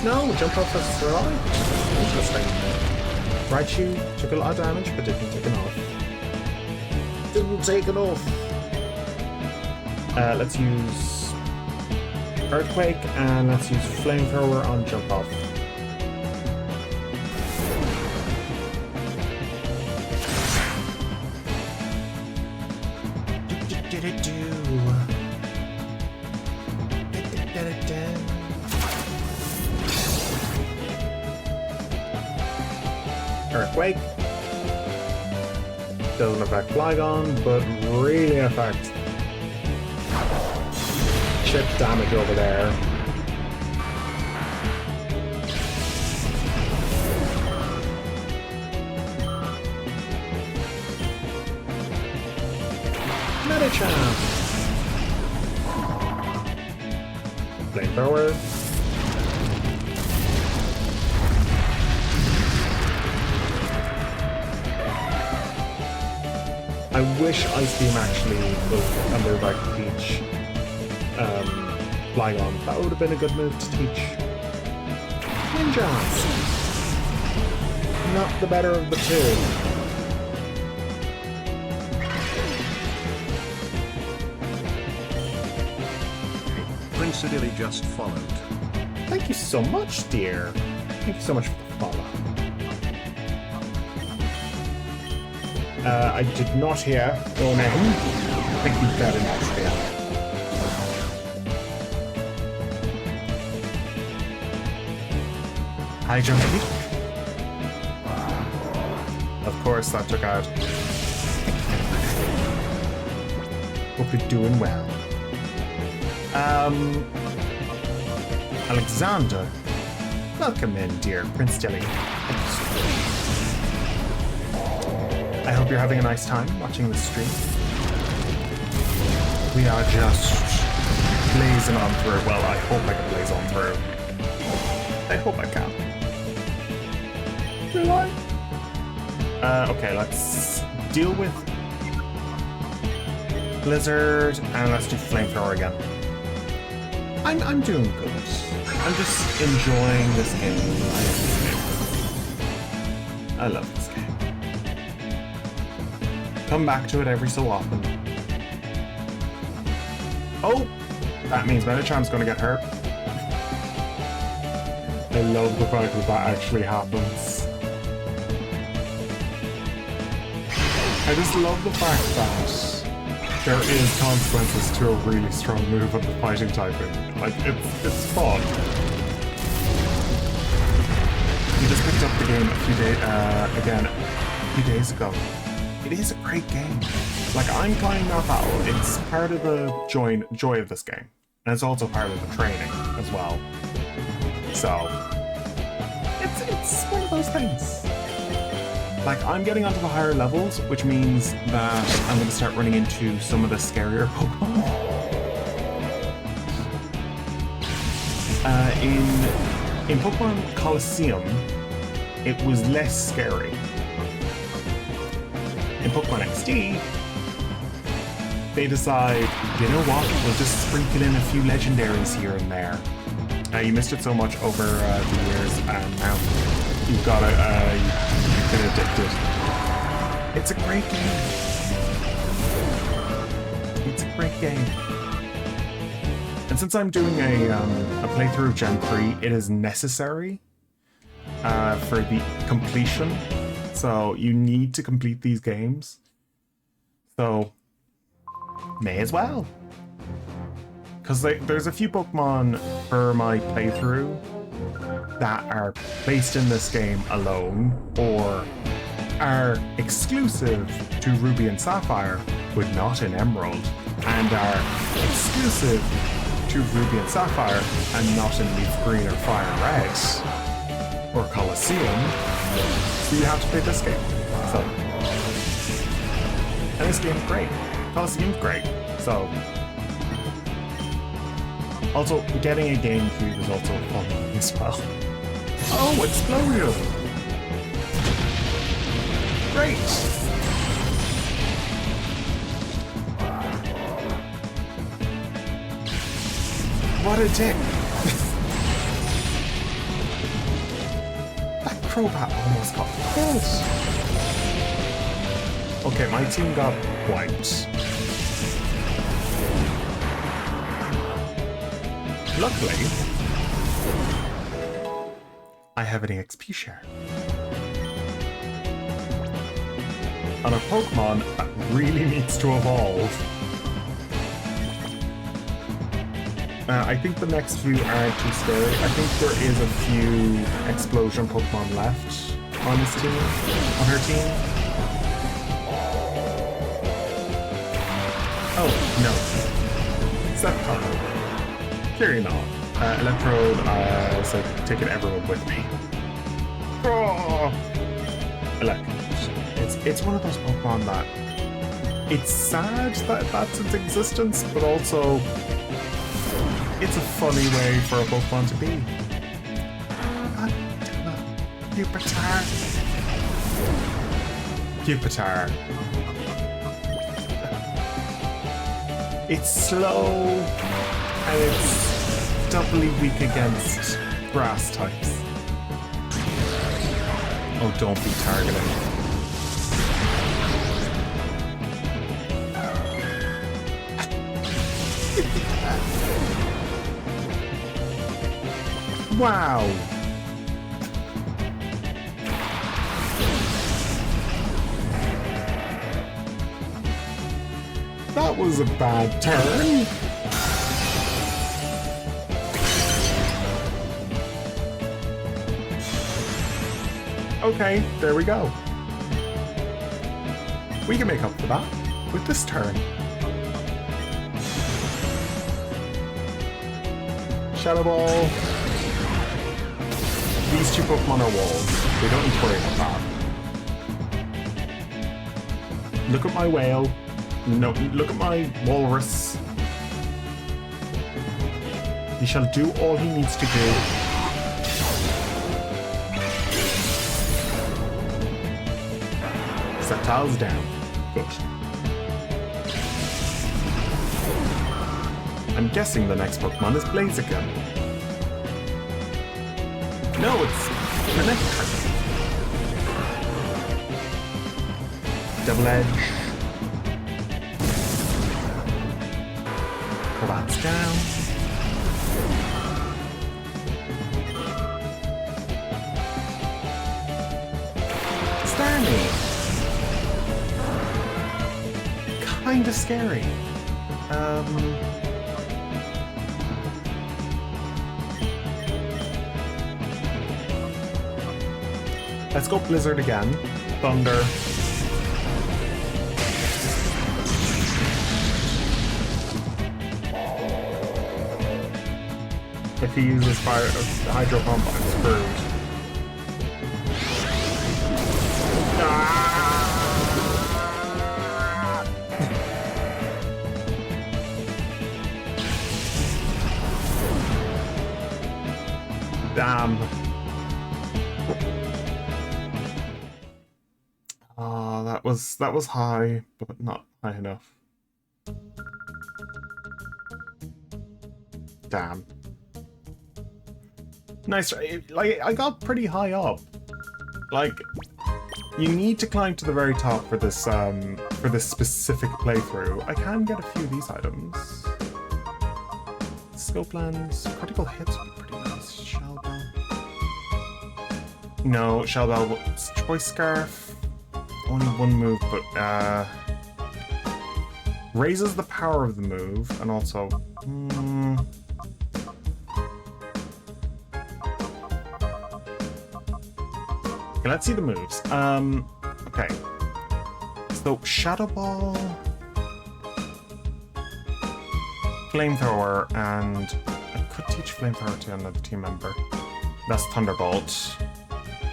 No, jump off has survived. Interesting. Raichu took a lot of damage, but didn't take it off. Didn't take it off. Let's use Earthquake and let's use Flamethrower on Jump Off. Earthquake. Doesn't affect Flygon, but really affects chip damage over there. Medicham. Flamethrower. I wish Ice Beam actually was under back to teach Flygon. That would have been a good move to teach. Ninjas! Not the better of the two. Prince Idili just followed. Thank you so much, dear. Thank you so much for the follow. I did not hear your name. think he's better next year. Hi, Jumpy. Of course, that took out. Hope you're doing well. Alexander. Welcome in, dear Prince Dilly. I hope you're having a nice time watching the stream. We are just blazing on through. Well, I hope I can blaze on through. I hope I can. Will I? Okay, let's deal with Blizzard and let's do Flamethrower again. I'm doing good. I'm just enjoying this game. I love this game. Come back to it every so often. Oh! That means Metacham's gonna get hurt. I love the fact that that actually happens. I just love the fact that there is consequences to a really strong move of the fighting typing. Like, it's fun. We just picked up the game a few days ago. It is a great game. Like, I'm playing that battle. It's part of the joy of this game. And it's also part of the training as well. So, it's one of those things. Like, I'm getting onto the higher levels, which means that I'm going to start running into some of the scarier Pokemon. In Pokemon Colosseum, it was less scary. In Pokemon XD, they decide, you know what, we'll just sprinkle in a few legendaries here and there. You missed it so much over the years, and now you've got to get addicted. It's a great game. It's a great game. And since I'm doing a playthrough of Gen 3, it is necessary for the completion. So you need to complete these games. So, may as well. Because there's a few Pokemon for my playthrough that are based in this game alone, or are exclusive to Ruby and Sapphire, but not in Emerald, and are exclusive to Ruby and Sapphire, and not in Leaf Green or Fire Red, or Colosseum. So you have to play this game. So, and this game's great. Colosseum's great. So, also getting a GameCube is also fun as well. Oh, Explosion! Great! What a dick! That Crobat almost got killed! Okay, my team got wiped. Luckily, I have an EXP share. On a Pokemon that really needs to evolve. I think the next few aren't too scary. I think there is a few Explosion Pokemon left on this team, on her team. Oh, no. Sceptile. Clearly not. Electrode, it's like taking everyone with me. Oh! It's one of those Pokemon that it's sad that that's its existence, but also it's a funny way for a Pokemon to be. God damn it. Pupitar. Pupitar. It's slow and it's doubly weak against grass types. Oh, don't be targeting. Wow! That was a bad turn. Okay, there we go. We can make up for that with this turn. Shadow Ball. These two Pokemon are walls. We don't need to worry about that. Look at my whale. No, look at my walrus. He shall do all he needs to do. Sceptile's down. Good. I'm guessing the next Pokemon is Blaziken. No, it's Connector. Double Edge. Well, that's down. Starmie. Kinda scary. Let's go Blizzard again. Thunder. If he uses fire, Hydro Pump, I'm screwed. Damn. Oh, that was high, but not high enough. Damn. Nice. Like, I got pretty high up. Like, you need to climb to the very top for this specific playthrough. I can get a few of these items. Scope lens, critical hits would be pretty nice. Shell Bell. No, Shell Bell. Choice Scarf. Only one move, but raises the power of the move, and also. Okay, let's see the moves. Okay. So, Shadow Ball, Flamethrower, and I could teach Flamethrower to another team member. That's Thunderbolt.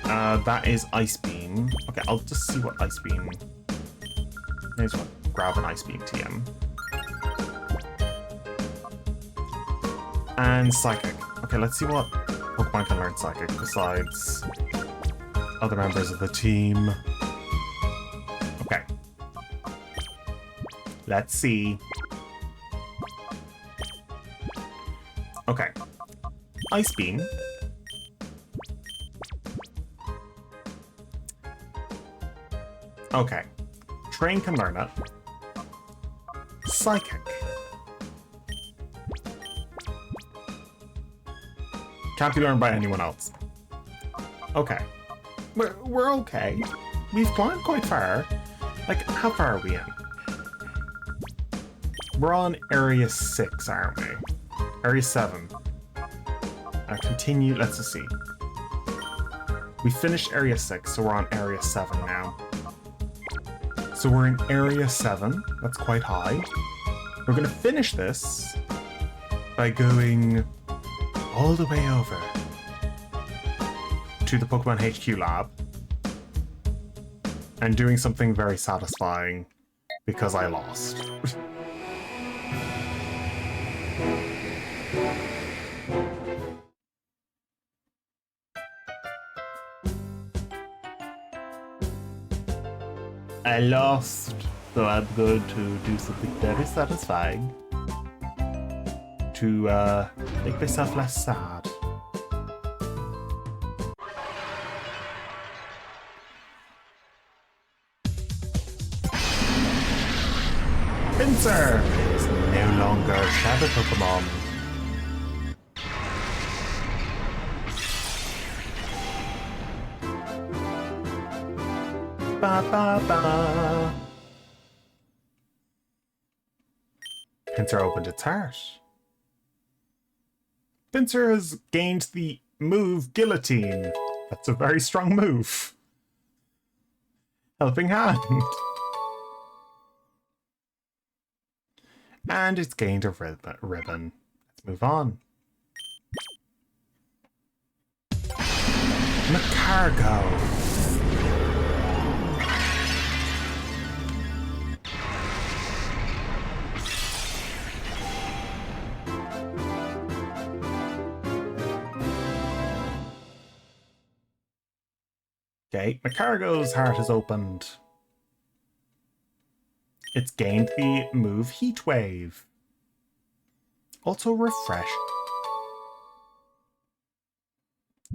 That is Ice Beam. Okay, I'll just see what Ice Beam. Here's what. Grab an Ice Beam TM. And Psychic. Okay, let's see what Pokemon can learn Psychic besides other members of the team. Okay. Let's see. Okay. Ice Beam. Okay. Train can learn it. Psychic. Can't be learned by anyone else. Okay. We're okay. We've climbed quite far. Like, how far are we in? We're on Area 6, aren't we? Area 7. Continue, let's just see. We finished Area 6, so we're on Area 7 now. So we're in Area 7. That's quite high. We're going to finish this by going all the way over to the Pokemon HQ lab and doing something very satisfying because I lost. I lost, so I'm going to do something very satisfying to make myself less sad. Pinsir is no longer a Shadow Pokemon. Ba ba ba. Pinsir opened its heart. Pinsir has gained the move Guillotine. That's a very strong move. Helping Hand. And it's gained a ribbon. Let's move on. Macargo. Okay, Macargo's heart is opened. It's gained the move Heatwave. Also refresh.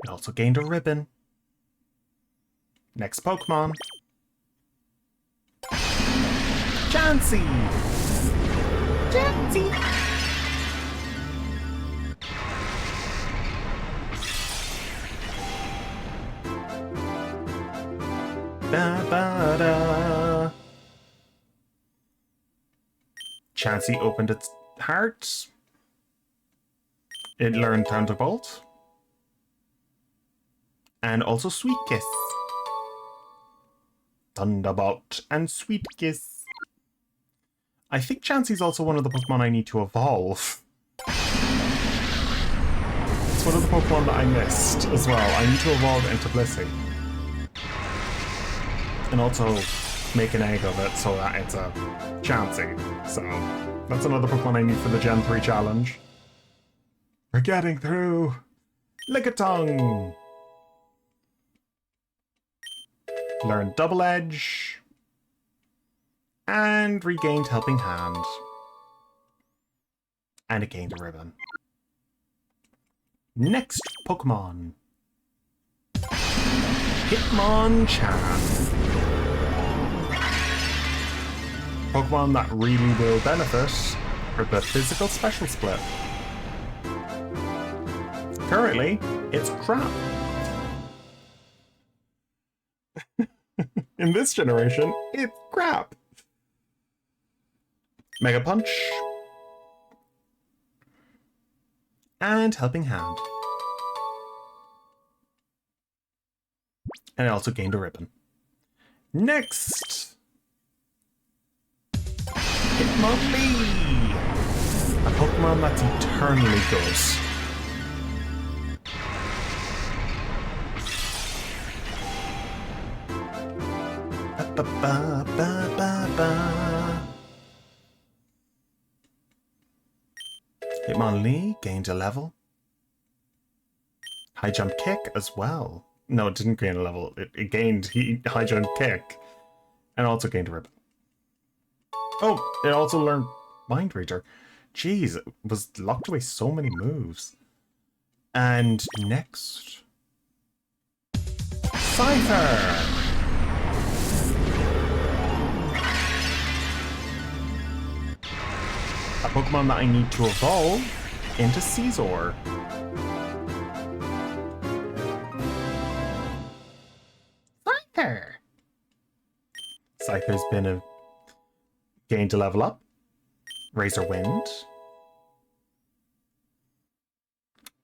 It also gained a ribbon. Next Pokemon. Chansey! Chansey! Da, ba, da. Chansey opened its heart. It learned Thunderbolt. And also Sweet Kiss. Thunderbolt and Sweet Kiss. I think Chansey's also one of the Pokemon I need to evolve. It's one of the Pokemon that I missed as well. I need to evolve into Blissey. And also make an egg of it so that it's a Chansey. So that's another Pokemon I need for the Gen 3 challenge. We're getting through. Lickitung. Learned Double Edge. And regained Helping Hand. And it gained a ribbon. Next Pokemon. Hitmonchan. Pokemon that really will benefit for the physical special split. Currently, it's crap. In this generation, it's crap. Mega Punch. And Helping Hand. And I also gained a ribbon. Next! Hitmonlee! A Pokemon that's eternally good. Ba, ba, ba, ba, ba. Hitmonlee gained a level. High Jump Kick as well. No, it didn't gain a level. It gained High Jump Kick. And also gained a ribbon. Oh, it also learned Mind Reader. Jeez, it was locked away so many moves. And next... Scyther! A Pokemon that I need to evolve into Scizor. Scyther! Scyther's been gained a level up. Razor Wind.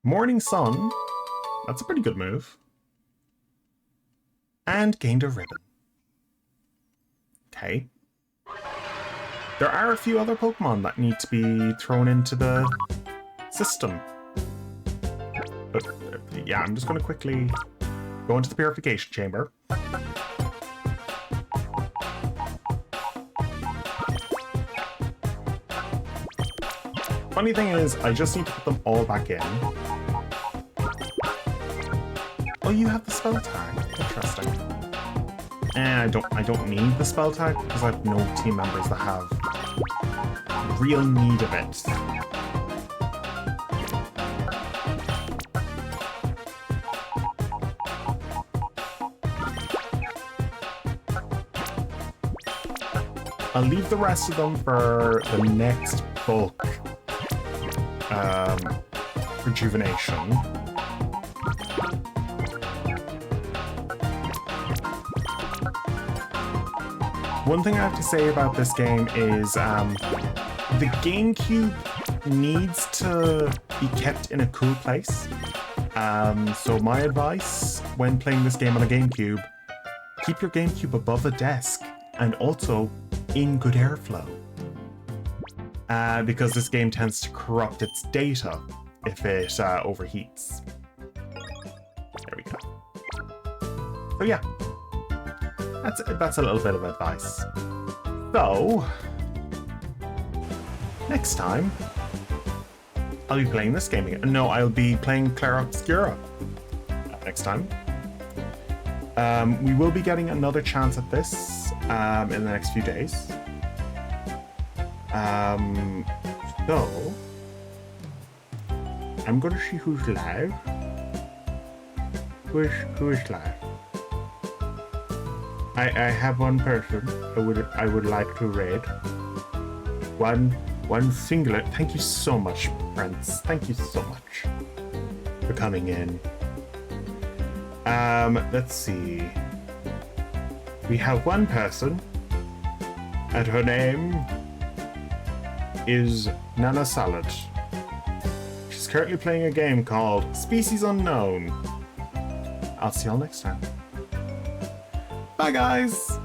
Morning Sun. That's a pretty good move. And gained a ribbon. Okay. There are a few other Pokemon that need to be thrown into the system. But yeah, I'm just going to quickly go into the purification chamber. Funny thing is, I just need to put them all back in. Oh, you have the spell tag. Interesting. And I don't need the spell tag because I have no team members that have real need of it. I'll leave the rest of them for the next bulk rejuvenation. One thing I have to say about this game is The GameCube needs to be kept in a cool place. So my advice when playing this game on a GameCube, keep your GameCube above a desk and also in good airflow. Because this game tends to corrupt its data if it overheats. There we go. So yeah, that's a little bit of advice. So, next time, I'll be playing this game again. No, I'll be playing Clair Obscura next time. We will be getting another chance at this in the next few days. So, I'm gonna see who's live. Who is live? I have one person I would like to raid. One singular. Thank you so much, Prince. Thank you so much for coming in. Let's see. We have one person, and her name is Nana Salad. She's currently playing a game called Species Unknown. I'll see y'all next time. Bye, guys!